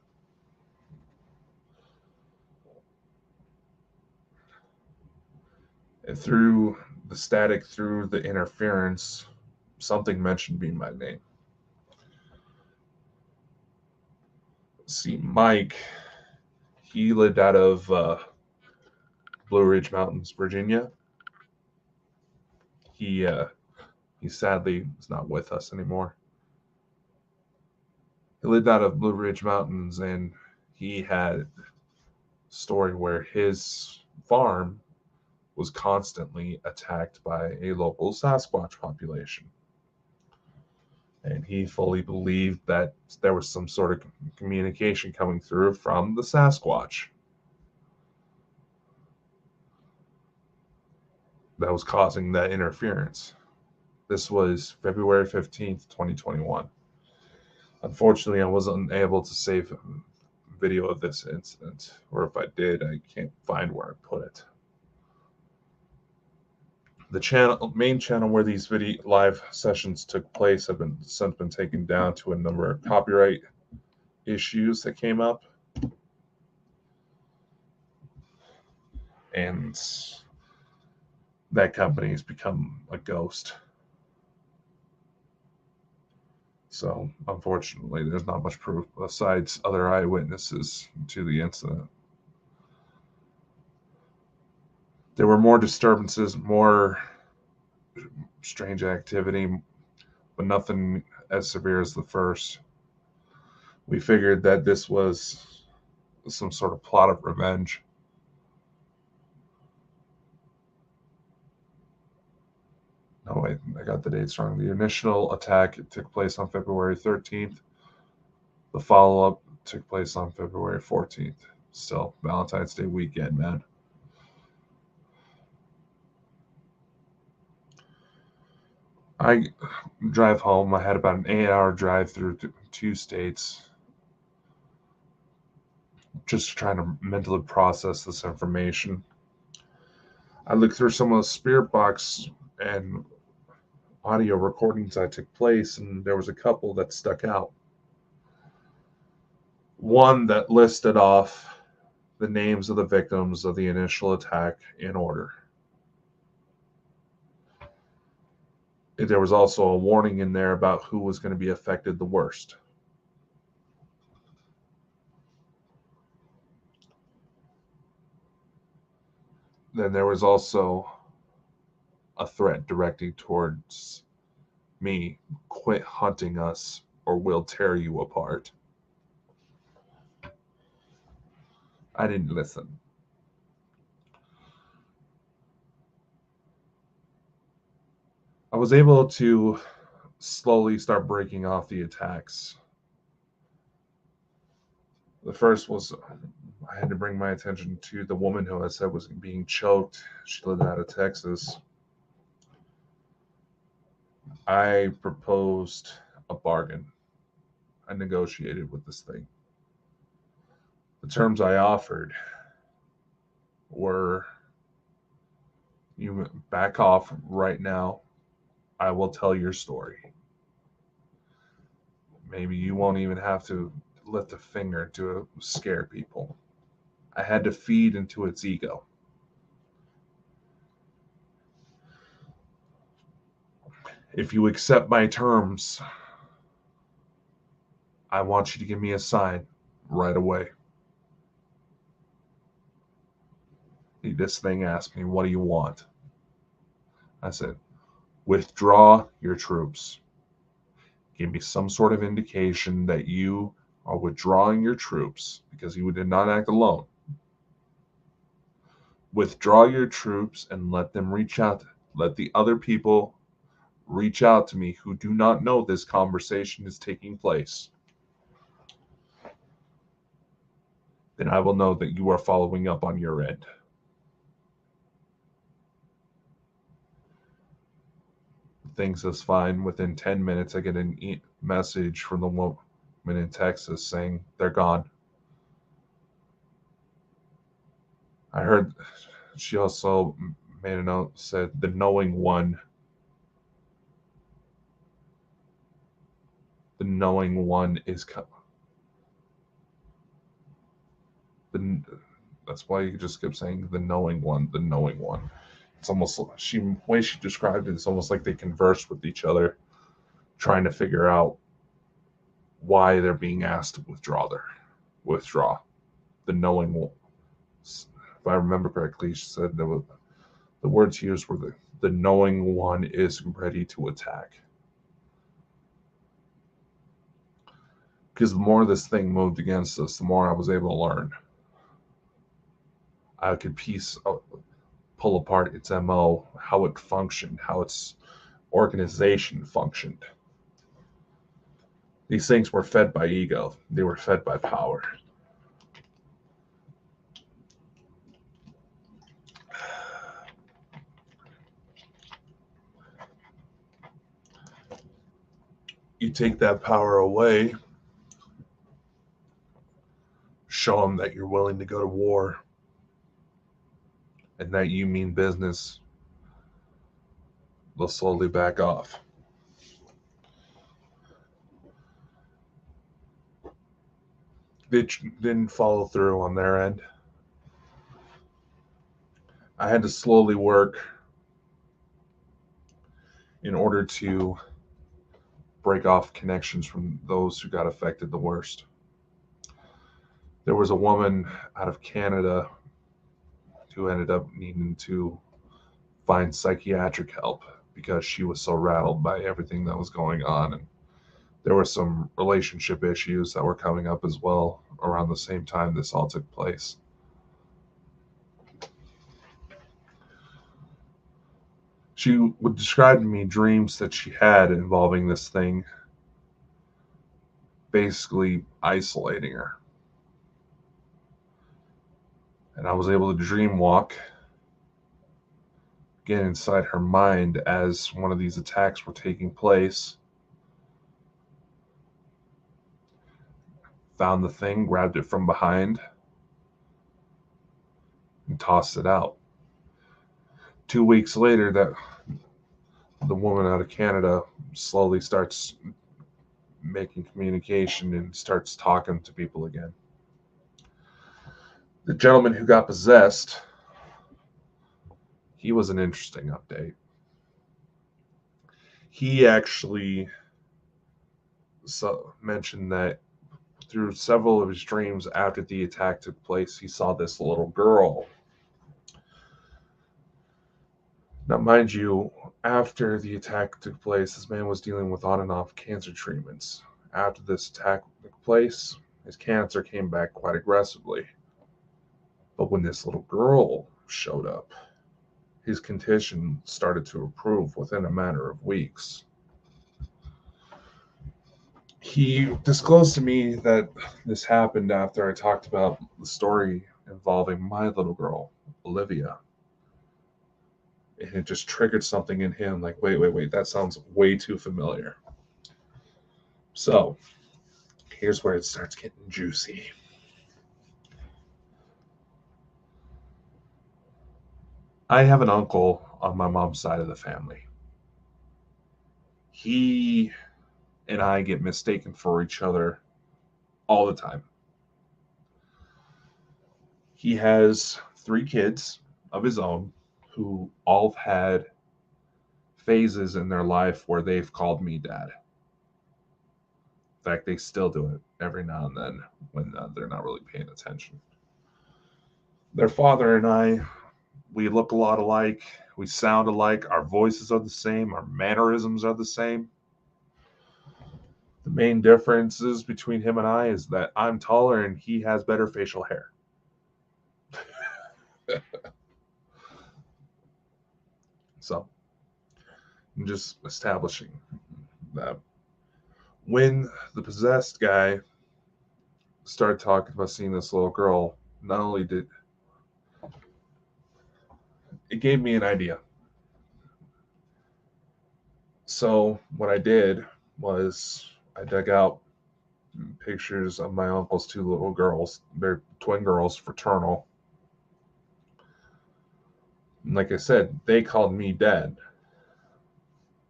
And through the static, through the interference, something mentioned me by name. See, Mike, he lived out of Blue Ridge Mountains, Virginia. He sadly is not with us anymore. He lived out of Blue Ridge Mountains, and he had a story where his farm was constantly attacked by a local Sasquatch population. And he fully believed that there was some sort of communication coming through from the Sasquatch that was causing that interference. This was February 15th, 2021. Unfortunately, I wasn't able to save video of this incident, or if I did, I can't find where I put it. The main channel where these video live sessions took place have since been taken down to a number of copyright issues that came up, and that company has become a ghost. So unfortunately, there's not much proof besides other eyewitnesses to the incident. There were more disturbances, more strange activity, but nothing as severe as the first. We figured that this was some sort of plot of revenge. No, wait, I got the dates wrong. The initial attack took place on February 13th. The follow-up took place on February 14th. Still, Valentine's Day weekend, man. I drive home. I had about an 8-hour drive through 2 states, just trying to mentally process this information. I looked through some of the spirit box and audio recordings that took place, and there was a couple that stuck out. One that listed off the names of the victims of the initial attack in order. There was also a warning in there about who was going to be affected the worst. Then there was also a threat directed towards me. Quit hunting us or we'll tear you apart. I didn't listen. I was able to slowly start breaking off the attacks. The first was I had to bring my attention to the woman who I said was being choked. She lived out of Texas. I proposed a bargain. I negotiated with this thing. The terms I offered were you back off right now. I will tell your story. Maybe you won't even have to lift a finger to scare people. I had to feed into its ego. If you accept my terms, I want you to give me a sign right away. This thing asked me, what do you want? I said, withdraw your troops. Give me some sort of indication that you are withdrawing your troops because you did not act alone. Withdraw your troops and let them reach out. Let the other people reach out to me who do not know this conversation is taking place. Then I will know that you are following up on your end. Things is fine. Within 10 minutes, I get a message from the woman in Texas saying they're gone. I heard she also made a note, said the knowing one is that's why you just kept saying the knowing one. It's almost way she described it, it's almost like they converse with each other, trying to figure out why they're being asked to withdraw. The knowing one. If I remember correctly, she said the words used were the knowing one is ready to attack. Because the more this thing moved against us, the more I was able to learn. I could pull apart its MO, how it functioned, how its organization functioned. These things were fed by ego. They were fed by power. You take that power away, show them that you're willing to go to war and that you mean business, they'll slowly back off. They didn't follow through on their end. I had to slowly work in order to break off connections from those who got affected the worst. There was a woman out of Canada who ended up needing to find psychiatric help because she was so rattled by everything that was going on. And there were some relationship issues that were coming up as well around the same time this all took place. She would describe to me dreams that she had involving this thing, basically isolating her. And I was able to dream walk, get inside her mind as one of these attacks were taking place. Found the thing, grabbed it from behind, and tossed it out. 2 weeks later, that the woman out of Canada slowly starts making communication and starts talking to people again. The gentleman who got possessed, he was an interesting update. He actually mentioned that through several of his dreams after the attack took place, he saw this little girl Now, mind you, after the attack took place, this man was dealing with on and off cancer treatments. After this attack took place, his cancer came back quite aggressively. But when this little girl showed up, his condition started to improve within a matter of weeks. He disclosed to me that this happened after I talked about the story involving my little girl, Olivia. And it just triggered something in him like, wait, that sounds way too familiar. So here's where it starts getting juicy. I have an uncle on my mom's side of the family. He and I get mistaken for each other all the time. He has 3 kids of his own who all have had phases in their life where they've called me dad. In fact, they still do it every now and then when they're not really paying attention. Their father and I, we look a lot alike. We sound alike. Our voices are the same. Our mannerisms are the same. The main differences between him and I is that I'm taller and he has better facial hair. So I'm just establishing that when the possessed guy started talking about seeing this little girl, not only did it gave me an idea. So what I did was I dug out pictures of my uncle's 2 little girls. They're twin girls, fraternal. And like I said, they called me dad.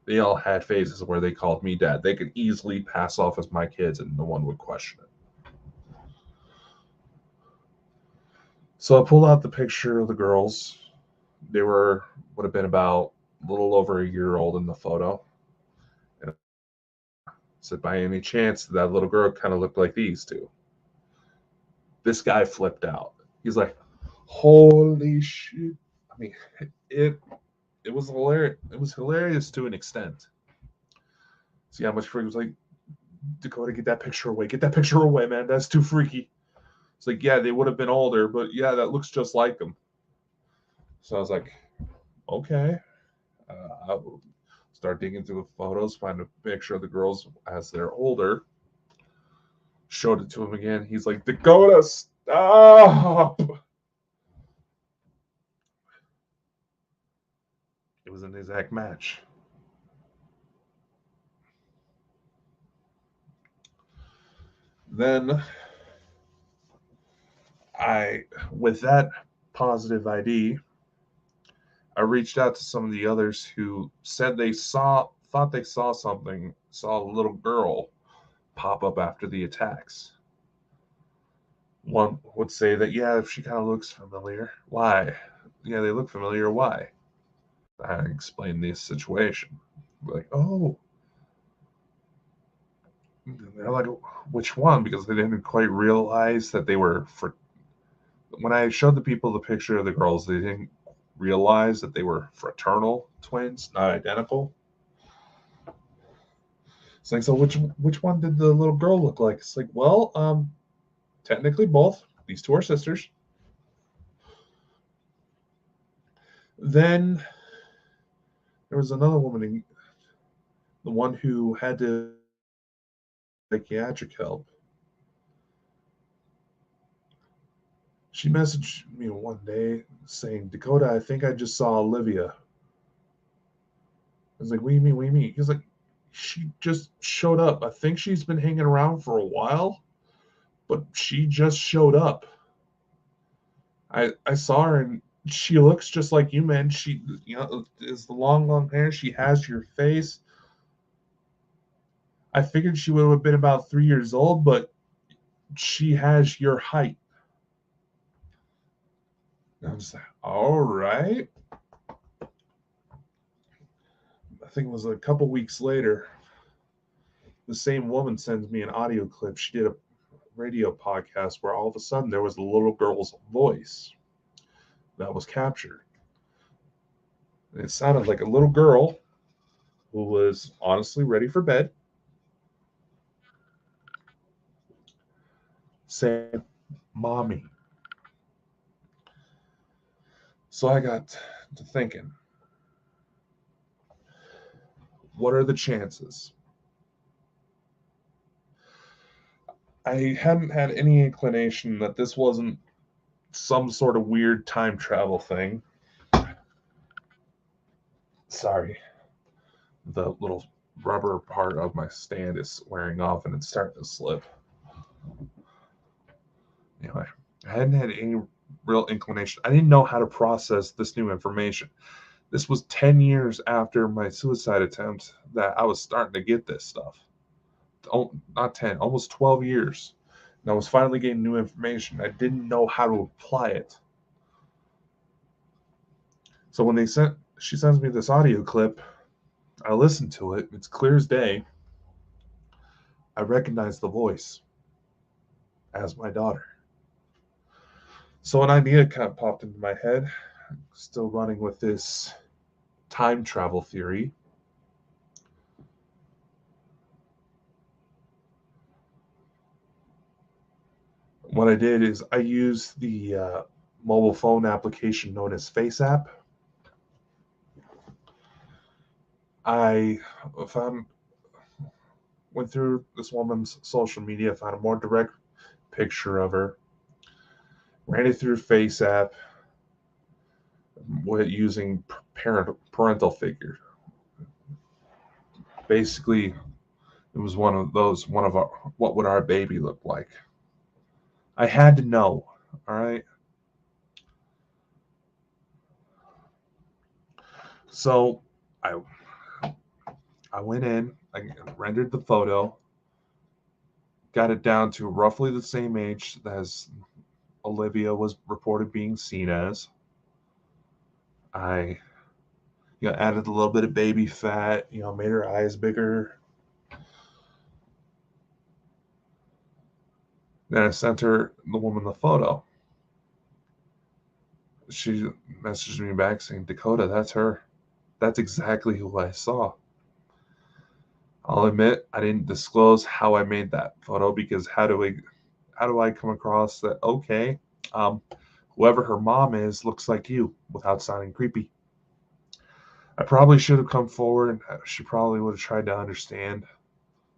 They all had phases where they called me dad. They could easily pass off as my kids and no one would question it. So I pulled out the picture of the girls. They would have been about a little over a year old in the photo. And I said, by any chance, that little girl kind of looked like these two. This guy flipped out. He's like, holy shit. I mean, it was hilarious. It was hilarious to an extent. See how much freak was like, Dakota, get that picture away. Get that picture away, man. That's too freaky. It's like, yeah, they would have been older, but yeah, that looks just like them. So I was like, okay. I'll start digging through the photos, find a picture of the girls as they're older. Showed it to him again. He's like, Dakota, stop. It was an exact match. Then with that positive ID, I reached out to some of the others who said thought they saw something, saw a little girl pop up after the attacks. One would say that, yeah, she kind of looks familiar. Why? Yeah, they look familiar. Why? I explained the situation. Like, oh, they're like, which one? Because they didn't quite realize that they were for. When I showed the people the picture of the girls, they didn't realize that they were fraternal twins, not identical. It's like, so which one did the little girl look like? It's like, well, technically both. These 2 are sisters. Then there was another woman, the one who had to psychiatric help. She messaged me one day saying, Dakota, I think I just saw Olivia. I was like, what do you mean? What do you mean? He's like, she just showed up. I think she's been hanging around for a while, but she just showed up. I saw her and she looks just like you, man. She, is the long hair. She has your face. I figured she would have been about 3 years old, but she has your height. And I was like, all right. I think it was a couple weeks later. The same woman sends me an audio clip. She did a radio podcast where all of a sudden there was a little girl's voice that was captured. It sounded like a little girl who was honestly ready for bed saying, "Mommy." So I got to thinking, what are the chances? I hadn't had any inclination that this wasn't some sort of weird time travel thing. Sorry, the little rubber part of my stand is wearing off and it's starting to slip. Anyway, I hadn't had any real inclination. I didn't know how to process this new information. This was 10 years after my suicide attempt that I was starting to get this stuff. Oh, not 10, almost 12 years. And I was finally getting new information. I didn't know how to apply it. So when she sends me this audio clip, I listen to it. It's clear as day. I recognize the voice as my daughter. So an idea kind of popped into my head. Still running with this time travel theory. What I did is I used the mobile phone application known as FaceApp. I found went through this woman's social media, found a more direct picture of her, ran it through FaceApp with using parental figure. Basically, it was one of our, what would our baby look like? I had to know, all right? So I I went in, I rendered the photo, got it down to roughly the same age as Olivia was reported being seen as. I added a little bit of baby fat, made her eyes bigger. Then I sent the woman the photo. She messaged me back saying, "Dakota, that's her. That's exactly who I saw." I'll admit I didn't disclose how I made that photo because how do I come across that? Okay, um, whoever her mom is looks like you without sounding creepy. I probably should have come forward. She probably would have tried to understand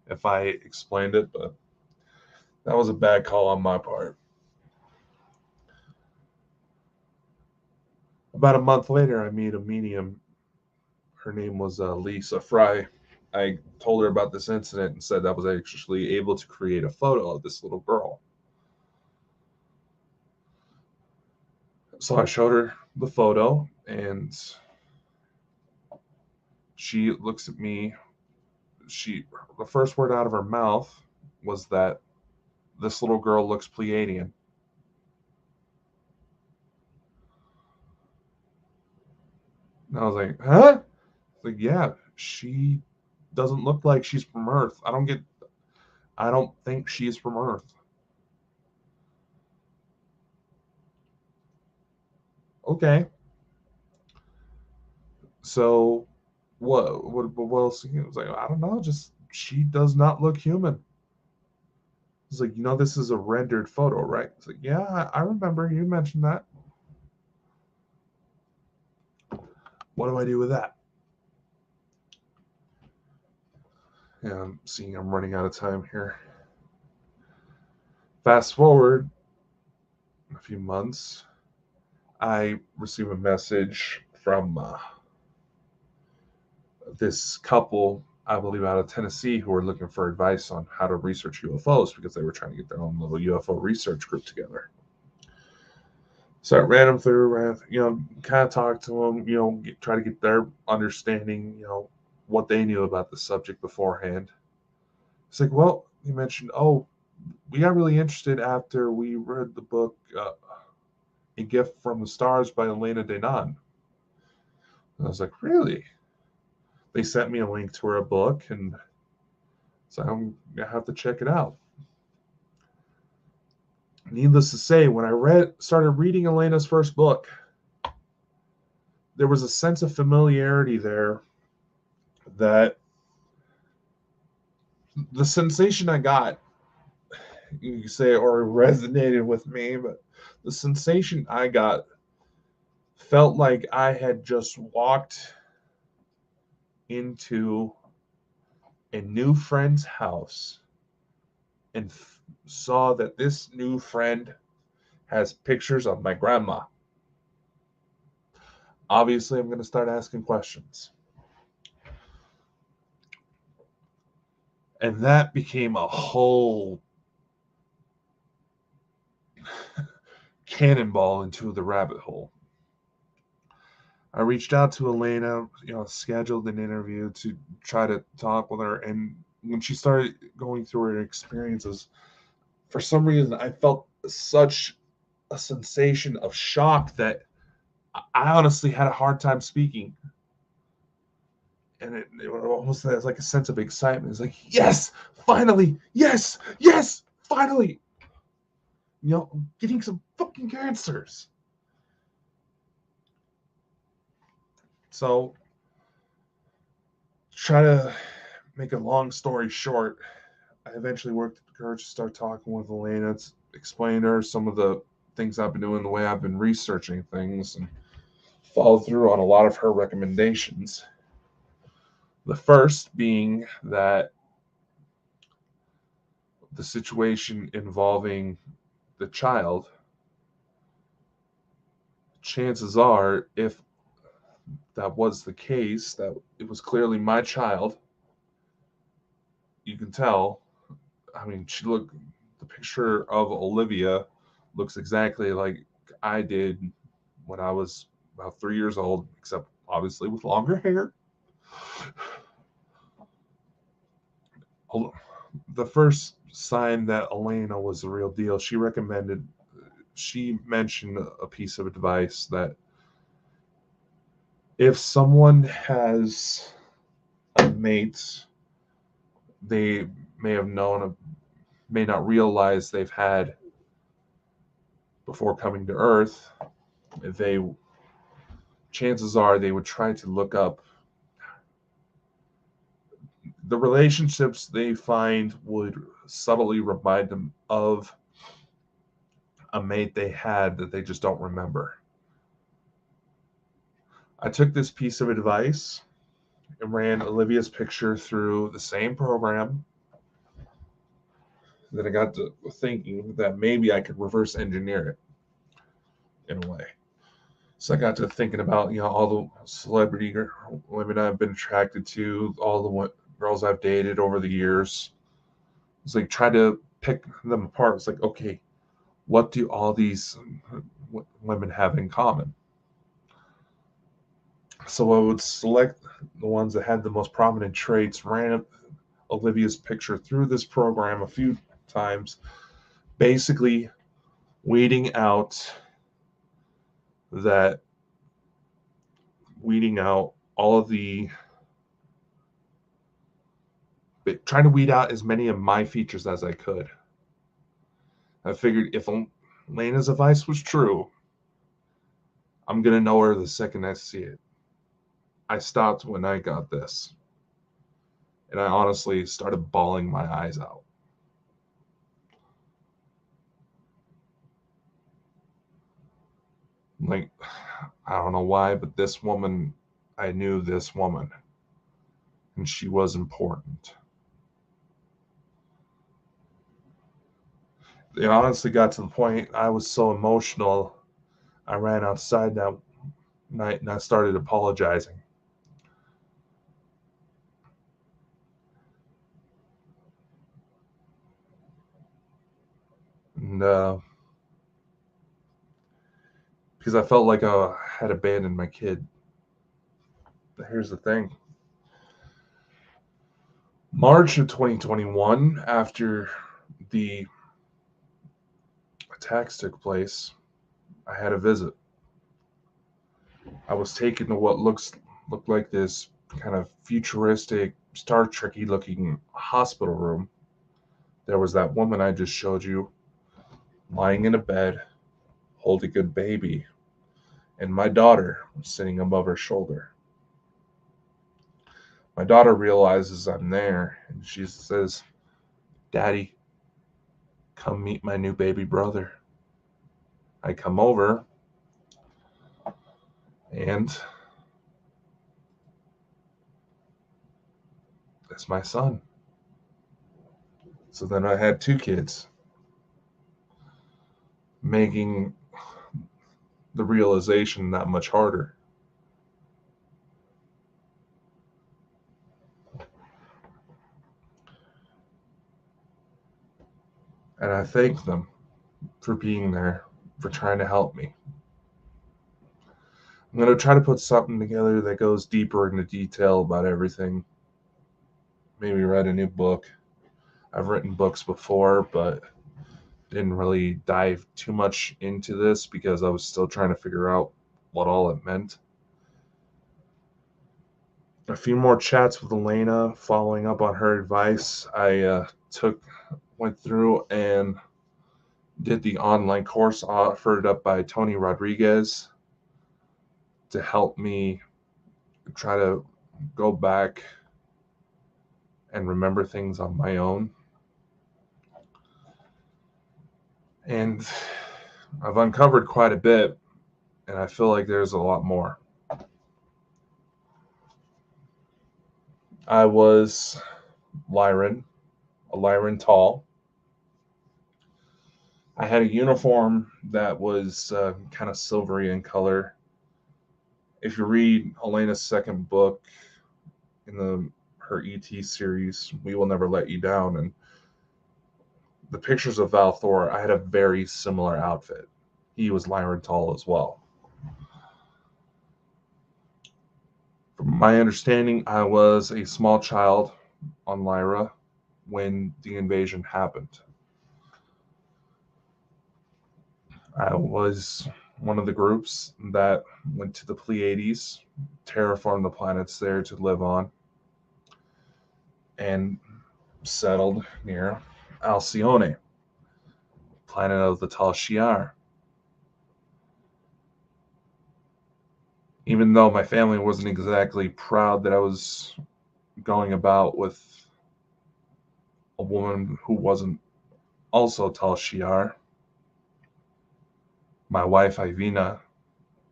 if I explained it, but that was a bad call on my part. About a month later, I meet a medium. Her name was Lisa Fry. I told her about this incident and said I was actually able to create a photo of this little girl. So I showed her the photo, and she looks at me. The first word out of her mouth was that this little girl looks Pleiadian. And I was like, huh? Like, yeah, she doesn't look like she's from Earth. I don't think she's from Earth. Okay. So what else? He was like, I don't know, just she does not look human. He's like, this is a rendered photo, right? It's like, yeah, I remember you mentioned that. What do I do with that? Yeah, I'm seeing I'm running out of time here. Fast forward a few months, I receive a message from this couple, I believe, out of Tennessee, who were looking for advice on how to research UFOs because they were trying to get their own little UFO research group together. So I ran them through, kind of talked to them, try to get their understanding, what they knew about the subject beforehand. It's like, well, you mentioned, oh, we got really interested after we read the book A Gift from the Stars by Elena Danaan. And I was like, really? They sent me a link to her book, and so I'm gonna have to check it out. Needless to say, when I started reading Elena's first book, there was a sense of familiarity there that the sensation I got, you say, or resonated with me, but the sensation I got felt like I had just walked into a new friend's house and saw that this new friend has pictures of my grandma. Obviously, I'm going to start asking questions. And that became a whole cannonball into the rabbit hole. I reached out to Elena, scheduled an interview to try to talk with her. And when she started going through her experiences, for some reason, I felt such a sensation of shock that I honestly had a hard time speaking. And it almost has like a sense of excitement. It's like, yes, finally, yes, finally. Getting some fucking answers. So, try to make a long story short, I eventually worked up the courage to start talking with Elena, to explain to her some of the things I've been doing, the way I've been researching things, and follow through on a lot of her recommendations. The first being that the situation involving the child, chances are, if that was the case, that it was clearly my child, you can tell. I mean, the picture of Olivia looks exactly like I did when I was about 3 years old, except obviously with longer hair. The first sign that Elena was the real deal, she mentioned a piece of advice that if someone has a mate they may have known, may not realize they've had before coming to Earth, they chances are they would try to look up the relationships they find would subtly remind them of a mate they had that they just don't remember. I took this piece of advice and ran Olivia's picture through the same program. Then I got to thinking that maybe I could reverse engineer it in a way. So I got to thinking about, all the celebrity women I've been attracted to, all the girls I've dated over the years. It's like try to pick them apart. It's like, okay, what do all these women have in common? So I would select the ones that had the most prominent traits, ran Olivia's picture through this program a few times, basically weeding out all of trying to weed out as many of my features as I could. I figured if Lena's advice was true, I'm going to know her the second I see it. I stopped when I got this. And I honestly started bawling my eyes out. Like, I don't know why, but I knew this woman. And she was important. It honestly got to the point I was so emotional, I ran outside that night and I started apologizing. And because I felt like I had abandoned my kid. But here's the thing. March of 2021, after the attacks took place, I had a visit. I was taken to what looked like this kind of futuristic, Star Trek-y looking hospital room. There was that woman I just showed you lying in a bed, holding a baby, and my daughter was sitting above her shoulder. My daughter realizes I'm there, and she says, "Daddy, come meet my new baby brother." I come over, and that's my son. So then I had two kids, making the realization that much harder. And I thank them for being there, for trying to help me. I'm going to try to put something together that goes deeper into detail about everything. Maybe write a new book. I've written books before, but didn't really dive too much into this because I was still trying to figure out what all it meant. A few more chats with Elena, following up on her advice. I went through and did the online course offered up by Tony Rodriguez to help me try to go back and remember things on my own. And I've uncovered quite a bit, and I feel like there's a lot more. I was a Lyran tall. I had a uniform that was kind of silvery in color. If you read Elena's second book in her ET series, We Will Never Let You Down, and the pictures of Valthor, I had a very similar outfit. He was Lyran tall as well. From my understanding, I was a small child on Lyra when the invasion happened. I was one of the groups that went to the Pleiades, terraformed the planets there to live on, and settled near Alcyone, planet of the Tal Shiar. Even though my family wasn't exactly proud that I was going about with a woman who wasn't also Tal Shiar, my wife Ivina,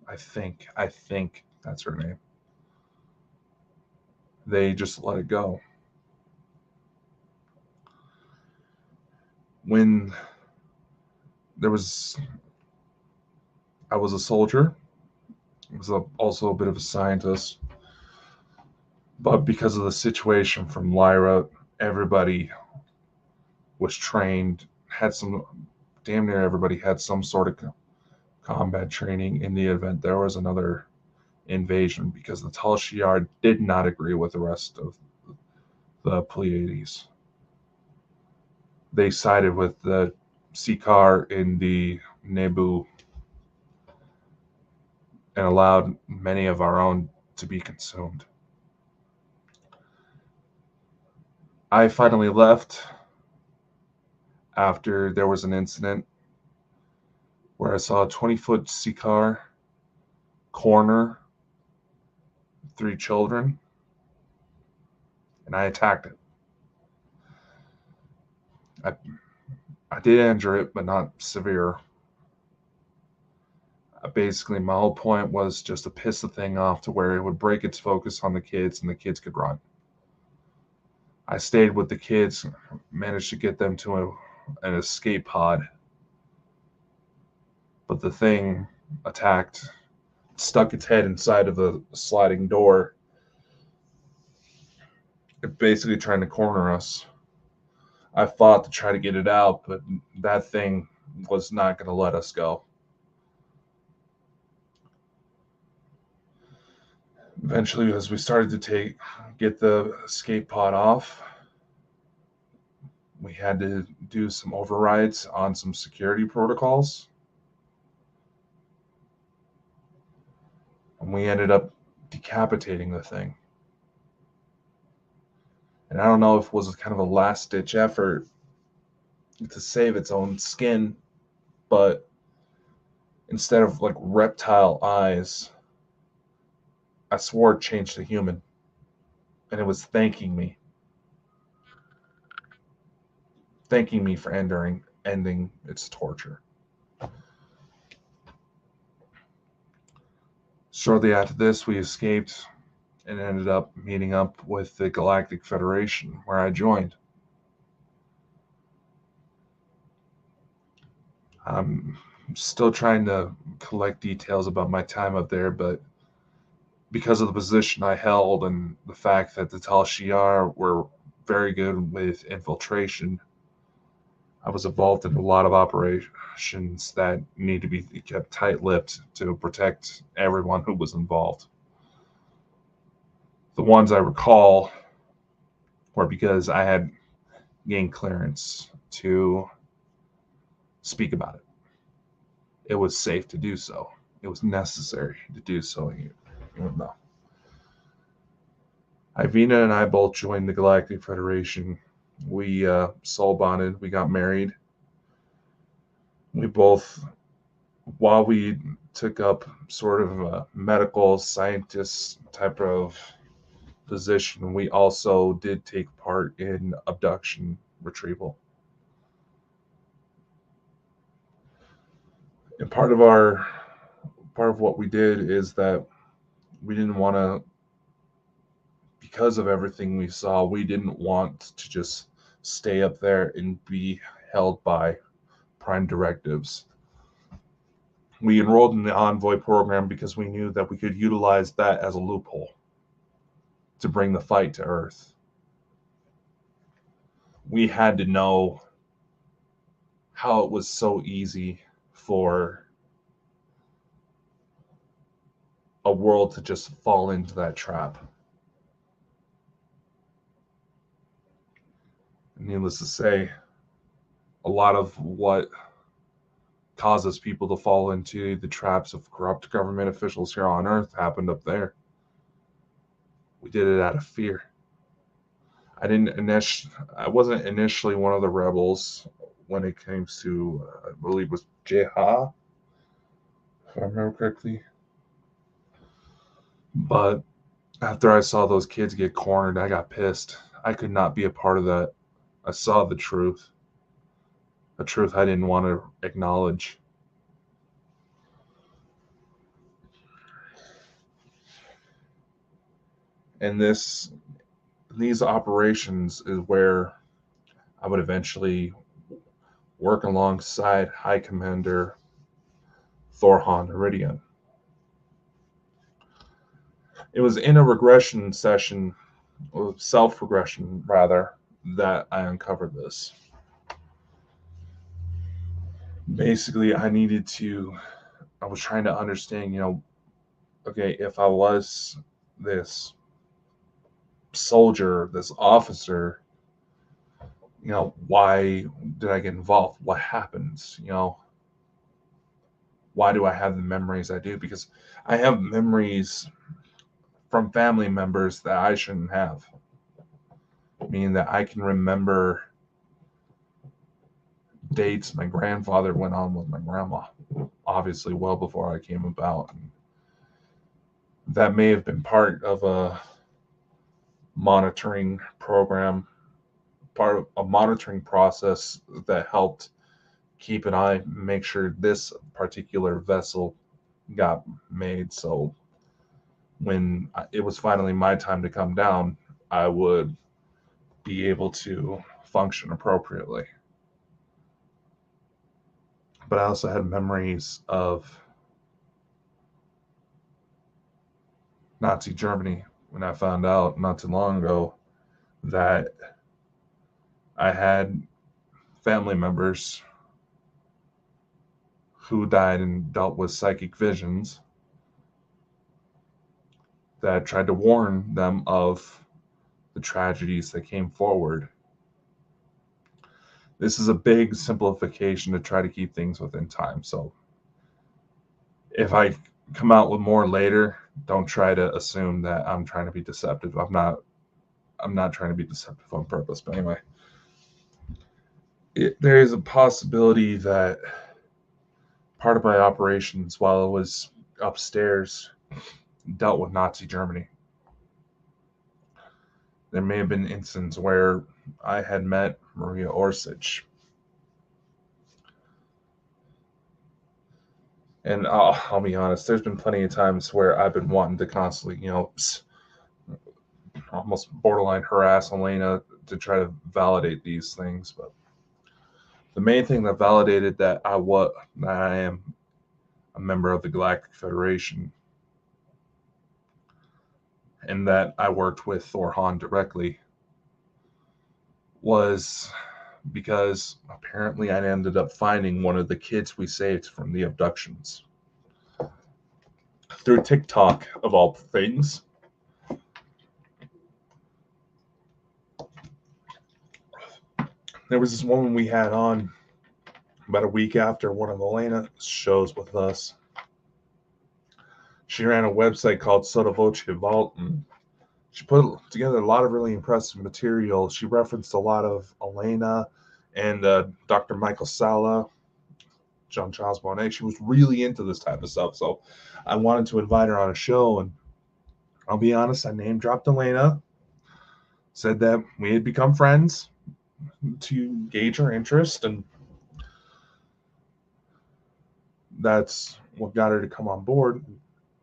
I think that's her name, they just let it go. When I was a soldier, I was also a bit of a scientist, but because of the situation from Lyra, everybody was trained, damn near everybody had some sort of combat training in the event there was another invasion, because the Tal Shiar did not agree with the rest of the Pleiades. They sided with the Sikaar in the Nebu and allowed many of our own to be consumed. I finally left after there was an incident where I saw a 20-foot Sikaar corner 3 children, and I attacked it. I did injure it, but not severe. Basically, my whole point was just to piss the thing off to where it would break its focus on the kids and the kids could run. I stayed with the kids, managed to get them to an escape pod, but the thing attacked, stuck its head inside of the sliding door, basically trying to corner us. I fought to try to get it out, but that thing was not going to let us go. Eventually, as we started to get the escape pod off, we had to do some overrides on some security protocols. And we ended up decapitating the thing. And I don't know if it was kind of a last-ditch effort to save its own skin, but instead of like reptile eyes, I swore it changed to human, and it was thanking me for ending its torture. Shortly after this, we escaped and ended up meeting up with the Galactic Federation, where I joined. I'm still trying to collect details about my time up there, but because of the position I held and the fact that the Tal Shiar were very good with infiltration, I was involved in a lot of operations that need to be kept tight-lipped to protect everyone who was involved. The ones I recall were because I had gained clearance to speak about it. It was safe to do so. It was necessary to do so, even though. Ivina and I both joined the Galactic Federation. We soul bonded. We got married. We both, while we took up sort of a medical scientist type of position, we also did take part in abduction retrieval. And part of what we did is that we didn't want to, because of everything we saw, we didn't want to just stay up there and be held by prime directives. We enrolled in the Envoy program because we knew that we could utilize that as a loophole to bring the fight to Earth. We had to know how it was so easy for a world to just fall into that trap. Needless to say, a lot of what causes people to fall into the traps of corrupt government officials here on Earth happened up there. We did it out of fear. I wasn't initially one of the rebels when it came to, I believe it was Jeha, if I remember correctly. But after I saw those kids get cornered, I got pissed. I could not be a part of that. I saw the truth. A truth I didn't want to acknowledge. And these operations is where I would eventually work alongside High Commander Thorhan Iridian. It was in a regression session, self-regression rather, that I uncovered this. Basically, I was trying to understand, okay, if I was this soldier, this officer, why did I get involved? What happens? Why do I have the memories I do? Because I have memories from family members that I shouldn't have. Meaning that I can remember dates my grandfather went on with my grandma, obviously well before I came about. And that may have been part of a monitoring program, part of a monitoring process that helped keep an eye, make sure this particular vessel got made. So when it was finally my time to come down, I would be able to function appropriately. But I also had memories of Nazi Germany when I found out not too long ago that I had family members who died and dealt with psychic visions that tried to warn them of the tragedies that came forward. This is a big simplification to try to keep things within time. So if I come out with more later, don't try to assume that I'm trying to be deceptive. I'm not trying to be deceptive on purpose. But anyway, there is a possibility that part of my operations while I was upstairs dealt with Nazi Germany. There may have been instances where I had met Maria Orsic. And I'll be honest, there's been plenty of times where I've been wanting to constantly, almost borderline harass Elena to try to validate these things. But the main thing that validated that I am a member of the Galactic Federation and that I worked with Thor Han directly was because apparently I ended up finding one of the kids we saved from the abductions through TikTok, of all things. There was this woman we had on about a week after one of Elena's shows with us. She ran a website called Sotto Voce Vault, and she put together a lot of really impressive material. She referenced a lot of Elena and Dr. Michael Sala, John Charles Bonnet. She was really into this type of stuff, so I wanted to invite her on a show, and I'll be honest, I name dropped Elena, said that we had become friends to gauge her interest, and that's what got her to come on board.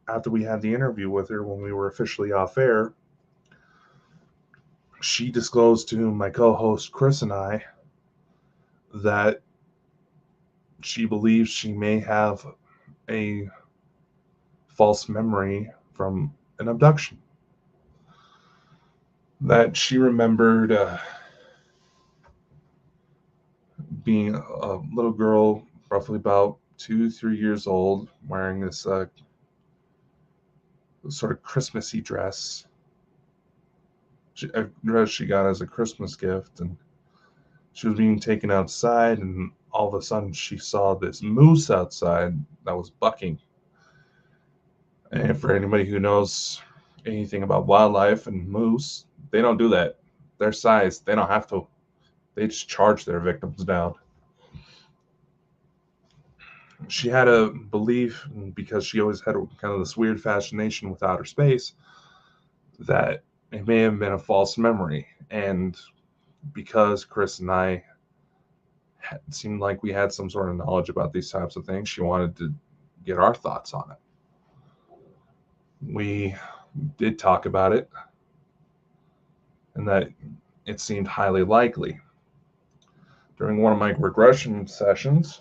After we had the interview with her, when we were officially off air, she disclosed to my co-host Chris and I that she believes she may have a false memory from an abduction. That she remembered being a little girl, roughly about 2-3 years old, wearing this sort of Christmassy dress. A dress she got as a Christmas gift, and she was being taken outside, and all of a sudden she saw this moose outside that was bucking. And for anybody who knows anything about wildlife and moose, they don't do that. Their size, they don't have to. They just charge their victims down. She had a belief, because she always had kind of this weird fascination with outer space, that it may have been a false memory. And because Chris and I seemed like we had some sort of knowledge about these types of things, she wanted to get our thoughts on it. We did talk about it, and that it seemed highly likely. During one of my regression sessions,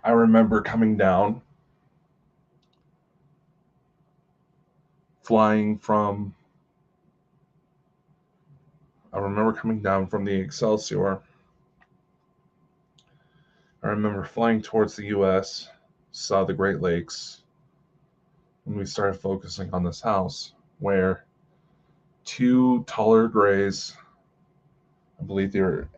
I remember coming down, from the Excelsior. I remember flying towards the U.S., saw the Great Lakes, and we started focusing on this house where two taller grays, I believe they were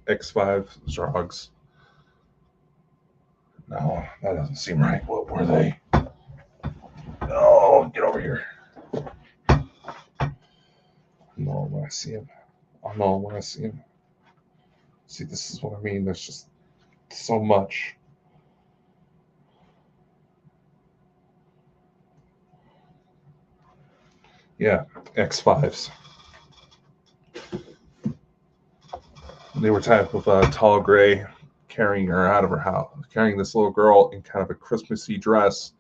X5 Zogs. No, that doesn't seem right. What were they? Oh, get over here. No, when I see him. Oh, no, when I see him. See, this is what I mean. There's just so much. Yeah, X5s. They were type of a tall gray, carrying her out of her house, carrying this little girl in kind of a Christmassy dress.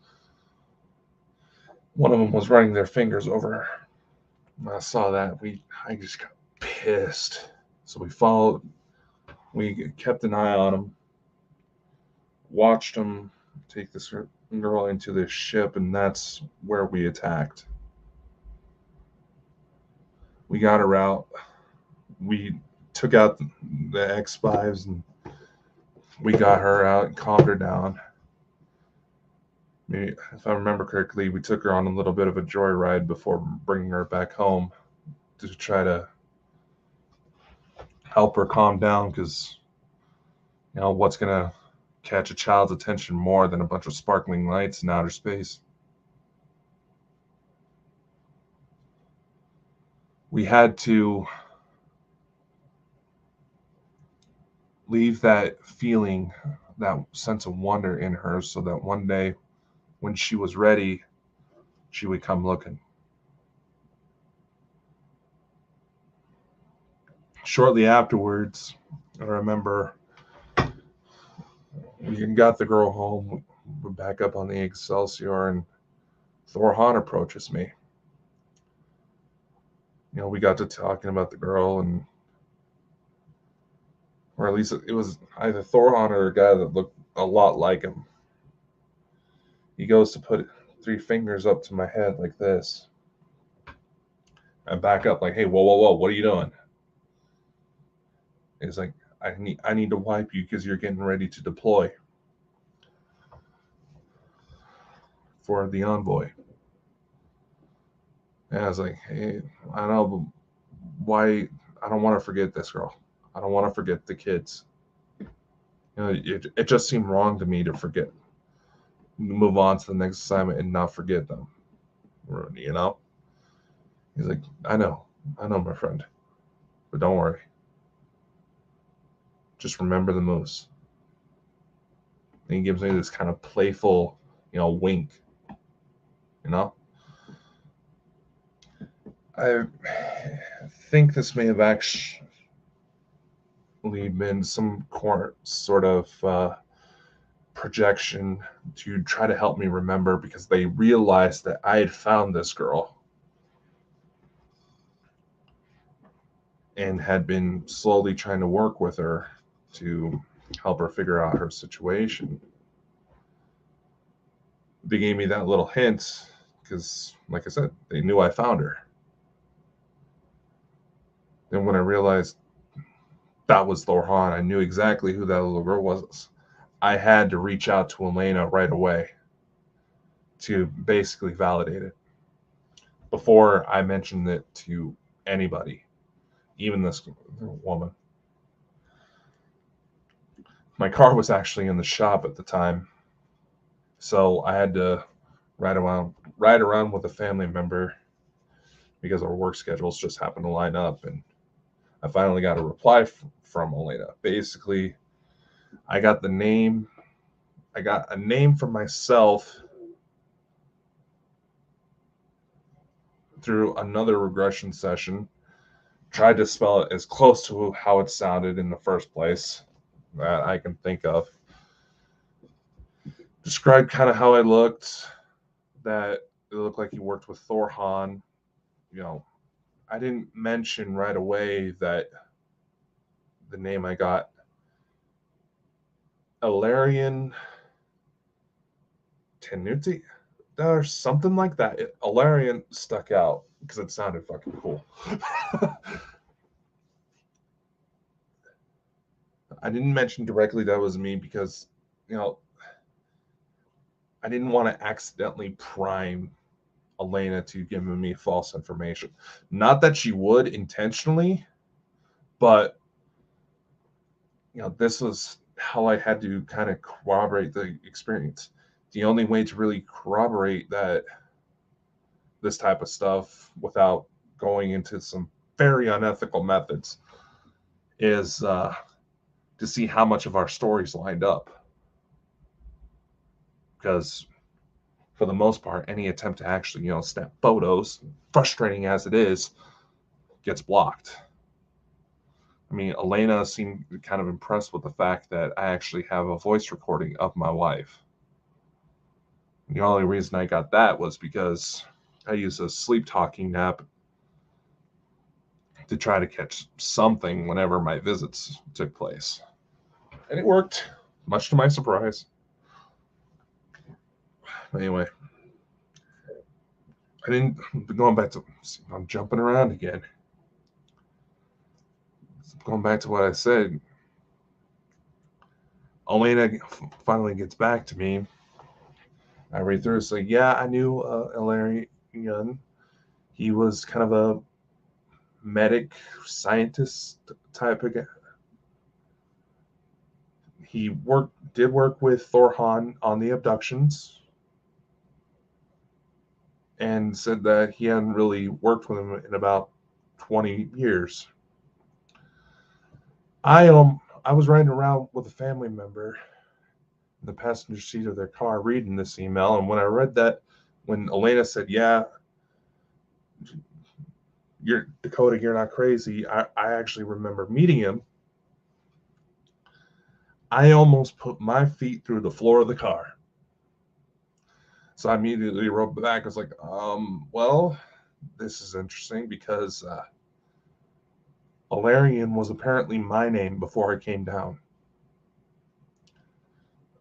One of them was running their fingers over her. When I saw that, I just got pissed. So we followed. We kept an eye on them, watched them take this girl into this ship, and that's where we attacked. We got her out. We took out the X5s, and we got her out and calmed her down. Maybe, if I remember correctly, we took her on a little bit of a joyride before bringing her back home to try to help her calm down, because what's gonna catch a child's attention more than a bunch of sparkling lights in outer space? We had to leave that feeling, that sense of wonder in her, so that one day when she was ready, she would come looking. Shortly afterwards, I remember we got the girl home. We're back up on the Excelsior, and Thor Hahn approaches me. We got to talking about the girl, and or at least it was either Thor Hahn or a guy that looked a lot like him. He goes to put 3 fingers up to my head like this. I back up like, hey, whoa, whoa, whoa, what are you doing? He's like, I need to wipe you because you're getting ready to deploy for the envoy. And I was like, hey, I don't know, but why? I don't want to forget this girl. I don't want to forget the kids. It just seemed wrong to me to forget, move on to the next assignment and not forget them. He's like, I know, my friend, but don't worry. Just remember the moose. And he gives me this kind of playful, wink. I think this may have actually been some sort of projection to try to help me remember, because they realized that I had found this girl and had been slowly trying to work with her to help her figure out her situation. They gave me that little hint because, like I said, they knew I found her. And when I realized that was Thor Hahn, I knew exactly who that little girl was. I had to reach out to Elena right away to basically validate it before I mentioned it to anybody, even this woman. My car was actually in the shop at the time, so I had to ride around with a family member because our work schedules just happened to line up, and I finally got a reply from Elena. Basically, I got a name for myself through another regression session. Tried to spell it as close to how it sounded in the first place that I can think of. Described kind of how I looked, that it looked like he worked with Thor Hahn. I didn't mention right away that the name I got, Ilarian Tenuti, or something like that. Ilarian stuck out because it sounded fucking cool. I didn't mention directly that was me because, I didn't want to accidentally prime Elena to give me false information. Not that she would intentionally, but this was how I had to kind of corroborate the experience. The only way to really corroborate this type of stuff without going into some very unethical methods is to see how much of our stories lined up. Because for the most part, any attempt to actually, snap photos, frustrating as it is, gets blocked. I mean, Elena seemed kind of impressed with the fact that I actually have a voice recording of my wife. The only reason I got that was because I used a sleep talking app to try to catch something whenever my visits took place. And it worked, much to my surprise. Anyway, I'm jumping around again. Going back to what I said, Elena finally gets back to me. I read through it. So yeah, I knew Ilarian. He was kind of a medic scientist type of guy. He did work with Thor Hahn on the abductions, and said that he hadn't really worked with him in about 20 years. I I was riding around with a family member in the passenger seat of their car reading this email, and when I read that, when Elena said, "Yeah, you're Dakota, you're not crazy," I actually remember meeting him. I almost put my feet through the floor of the car. So I immediately wrote back. I was like, well, this is interesting because Alarian was apparently my name before I came down.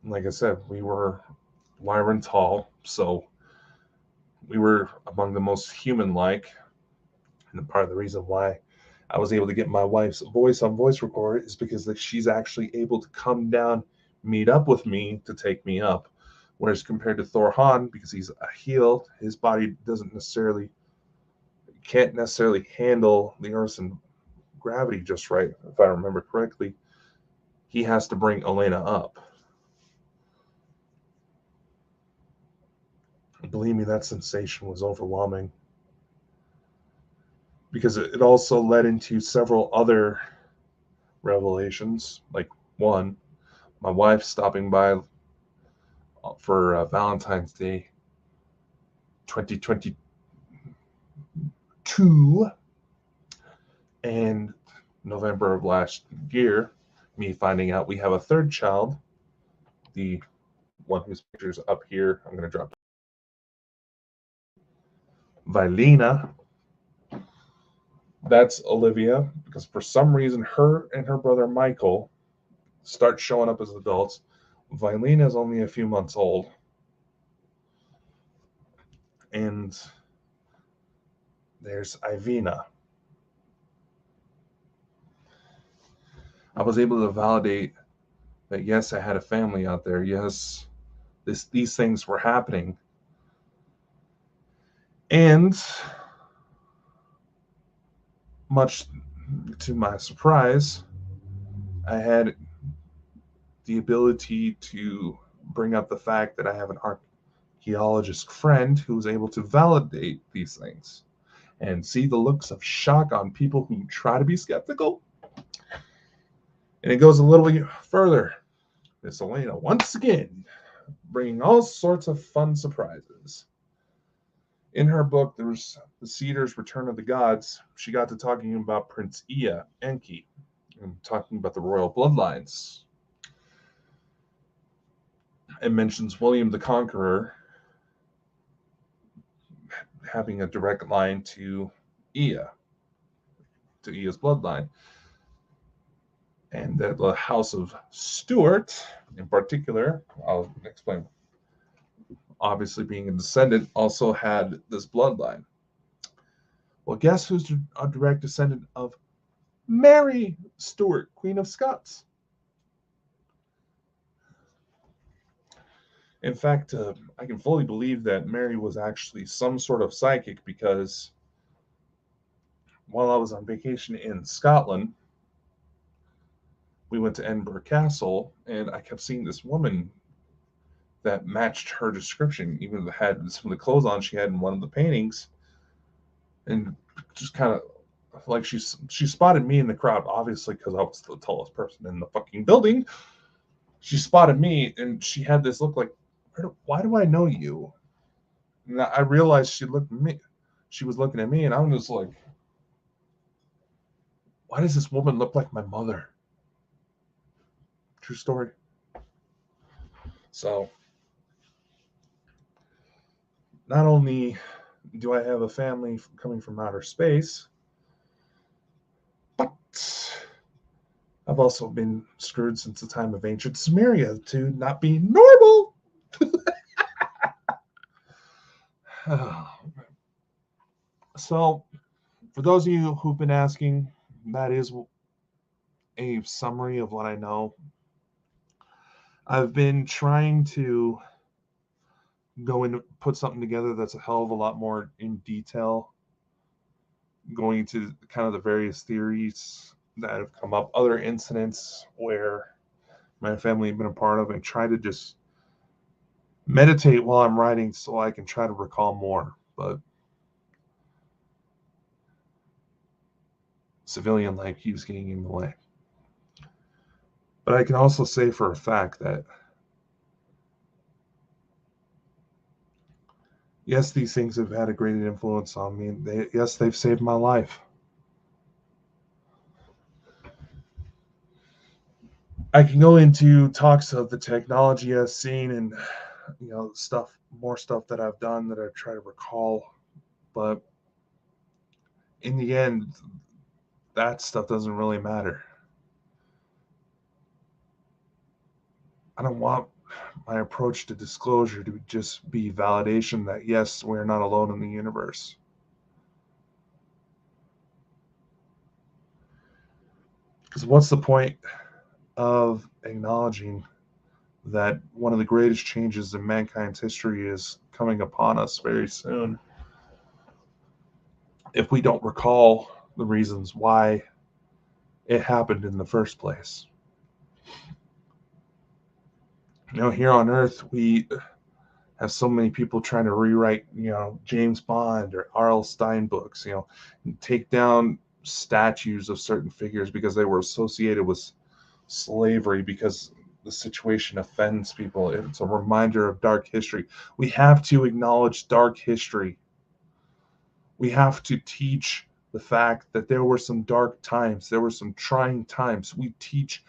And like I said, we were Lyran tall, so we were among the most human-like. And part of the reason why I was able to get my wife's voice on voice record is because she's actually able to come down, meet up with me to take me up. Whereas compared to Thor Han, because he's a heel, his body can't necessarily handle the Earth's gravity just right, if I remember correctly. He has to bring Elena up. Believe me, that sensation was overwhelming. Because it also led into several other revelations. Like, one, my wife stopping by for Valentine's Day 2022, and November of last year, me finding out we have a third child, the one whose picture's up here. I'm going to drop Vilena. That's Olivia, because for some reason her and her brother Michael start showing up as adults. Vilena is only a few months old. And there's Ivina. I was able to validate that yes, I had a family out there. Yes, these things were happening. And much to my surprise, I had the ability to bring up the fact that I have an archaeologist friend who was able to validate these things. And see the looks of shock on people who try to be skeptical. And it goes a little bit further. Miss Elena, once again, bringing all sorts of fun surprises. In her book, there was The Cedar's Return of the Gods. She got to talking about Prince Ea, Enki, and talking about the royal bloodlines. It mentions William the Conqueror having a direct line to Ea's bloodline. And that the House of Stuart, in particular, I'll explain, obviously being a descendant, also had this bloodline. Well, guess who's a direct descendant of Mary Stuart, Queen of Scots? In fact, I can fully believe that Mary was actually some sort of psychic, because while I was on vacation in Scotland, we went to Edinburgh Castle, and I kept seeing this woman that matched her description, even had some of the clothes on she had in one of the paintings, and just kind of like she spotted me in the crowd, obviously because I was the tallest person in the fucking building. She spotted me, and she had this look like, why do I know you? And I realized she looked at me. She was looking at me, and I'm just like, why does this woman look like my mother? True story. So, not only do I have a family coming from outer space, but I've also been screwed since the time of ancient Sumeria to not be normal. So, for those of you who've been asking, that is a summary of what I know. I've been trying to go and put something together that's a hell of a lot more in detail, going into kind of the various theories that have come up, other incidents where my family have been a part of, and try to just meditate while I'm writing so I can try to recall more. But civilian life keeps getting in the way. But I can also say for a fact that, yes, these things have had a great influence on me. Yes, they've saved my life. I can go into talks of the technology I've seen and, more stuff that I've done that I try to recall. But in the end, that stuff doesn't really matter. I don't want my approach to disclosure to just be validation that, yes, we're not alone in the universe. Because what's the point of acknowledging that one of the greatest changes in mankind's history is coming upon us very soon if we don't recall the reasons why it happened in the first place? Here on Earth, we have so many people trying to rewrite, James Bond or R.L. Stein books, and take down statues of certain figures because they were associated with slavery, because the situation offends people. It's a reminder of dark history. We have to acknowledge dark history. We have to teach the fact that there were some dark times, there were some trying times. We teach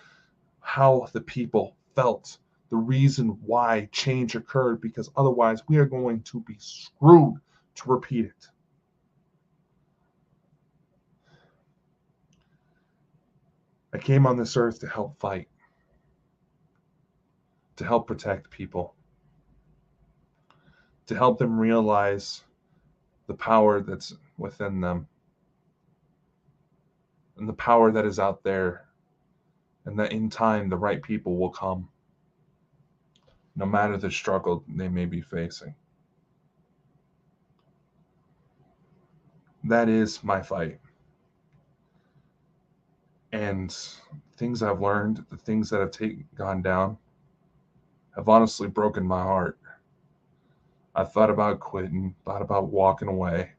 how the people felt, the reason why change occurred, because otherwise we are going to be screwed to repeat it. I came on this earth to help fight, to help protect people, to help them realize the power that's within them and the power that is out there, and that in time the right people will come, no matter the struggle they may be facing. That is my fight. And things I've learned, the things that have gone down, have honestly broken my heart. I've thought about quitting, thought about walking away,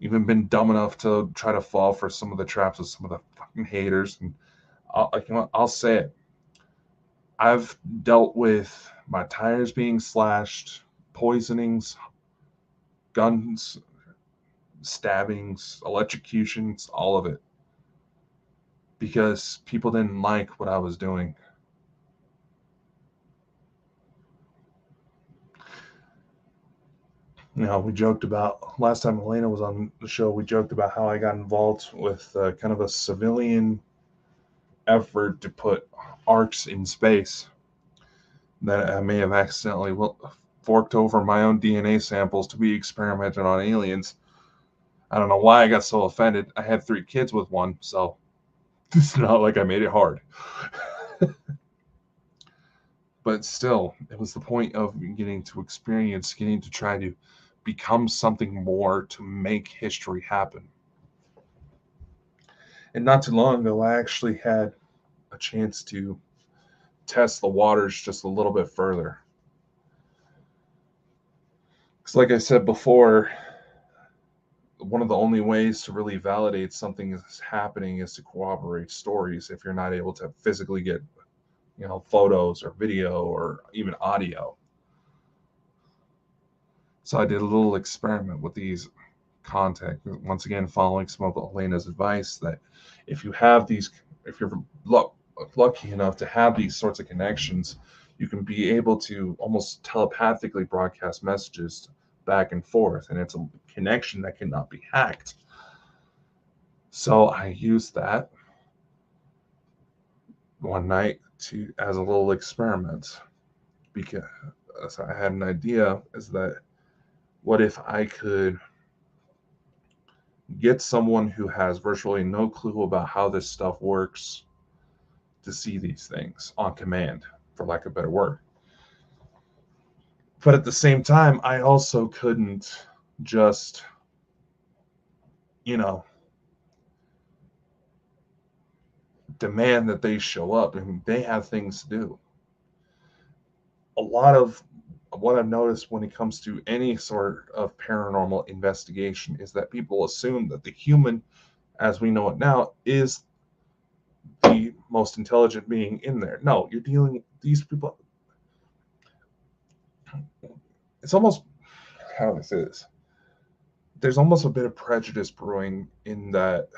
even been dumb enough to try to fall for some of the traps of some of the fucking haters. And I'll say it. I've dealt with my tires being slashed, poisonings, guns, stabbings, electrocutions, all of it, because people didn't like what I was doing. We joked about last time Elena was on the show. We joked about how I got involved with kind of a civilian effort to put arcs in space, that I may have accidentally forked over my own DNA samples to be experimented on aliens. I don't know why I got so offended. I had 3 kids with one, so it's not like I made it hard. But still, it was the point of getting to experience, getting to try to become something more to make history happen. And not too long ago, I actually had a chance to test the waters just a little bit further. Because, like I said before, one of the only ways to really validate something is happening is to corroborate stories if you're not able to physically get, photos or video or even audio. So I did a little experiment with these contact, once again following some of Elena's advice, that if you're lucky enough to have these sorts of connections, you can be able to almost telepathically broadcast messages back and forth, and it's a connection that cannot be hacked. So I used that one night as a little experiment, because I had an idea, is that what if I could get someone who has virtually no clue about how this stuff works to see these things on command, for lack of a better word. But at the same time, I also couldn't just, demand that they show up. I mean, they have things to do. A lot of what I've noticed when it comes to any sort of paranormal investigation is that people assume that the human, as we know it now, is the most intelligent being in there. No, you're dealing with these people. It's almost, how do I say this? There's almost a bit of prejudice brewing in that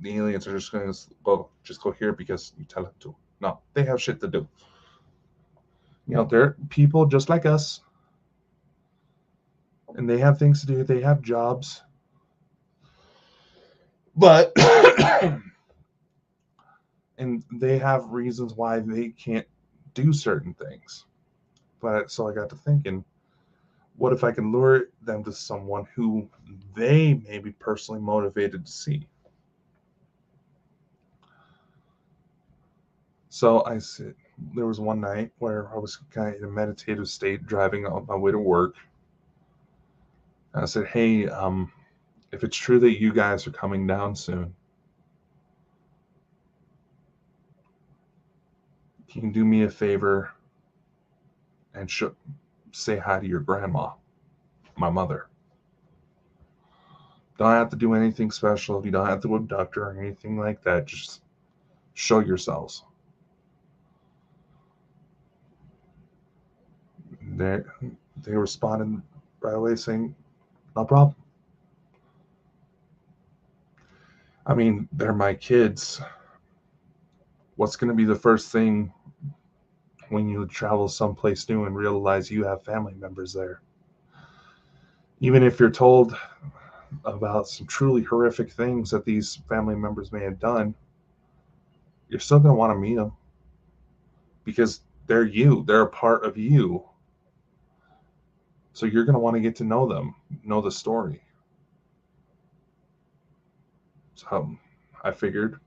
the aliens are just going to go here because you tell them to. No, they have shit to do. They're people just like us, and they have things to do. They have jobs, but and they have reasons why they can't do certain things. But so I got to thinking, what if I can lure them to someone who they may be personally motivated to see? So there was one night where I was kind of in a meditative state driving on my way to work. And I said, hey, if it's true that you guys are coming down soon, can you do me a favor and say hi to your grandma, my mother? Don't have to do anything special. You don't have to abduct her or anything like that. Just show yourselves. They responded right away saying, no problem. I mean, they're my kids. What's going to be the first thing when you travel someplace new and realize you have family members there? Even if you're told about some truly horrific things that these family members may have done, you're still going to want to meet them because they're you. They're a part of you. So you're going to want to get to know them, know the story. So I figured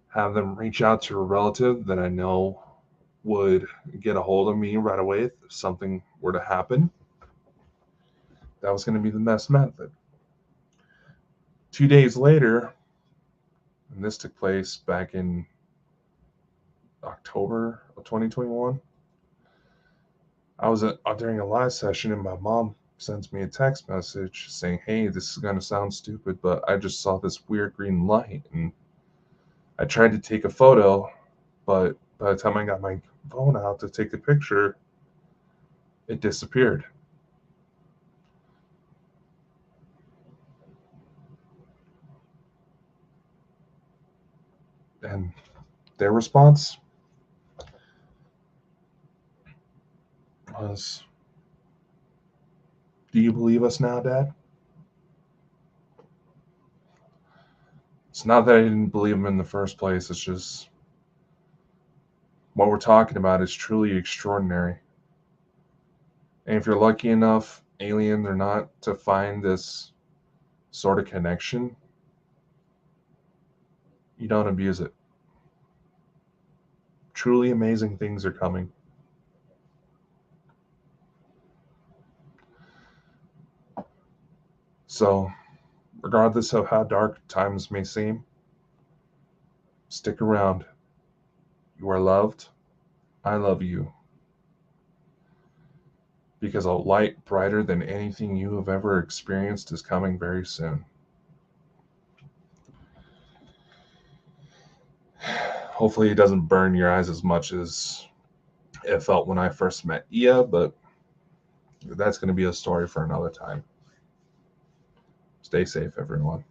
have them reach out to a relative that I know would get a hold of me right away if something were to happen. That was going to be the best method. 2 days later, and this took place back in October of 2021, I was during a live session and my mom sends me a text message saying, hey, this is going to sound stupid, but I just saw this weird green light and I tried to take a photo, but by the time I got my phone out to take the picture, it disappeared. And their response was, do you believe us now, Dad? It's not that I didn't believe him in the first place. It's just what we're talking about is truly extraordinary. And if you're lucky enough, alien or not, to find this sort of connection, you don't abuse it. Truly amazing things are coming. So, regardless of how dark times may seem, stick around. You are loved. I love you. Because a light brighter than anything you have ever experienced is coming very soon. Hopefully, it doesn't burn your eyes as much as it felt when I first met Ia, but that's going to be a story for another time. Stay safe, everyone.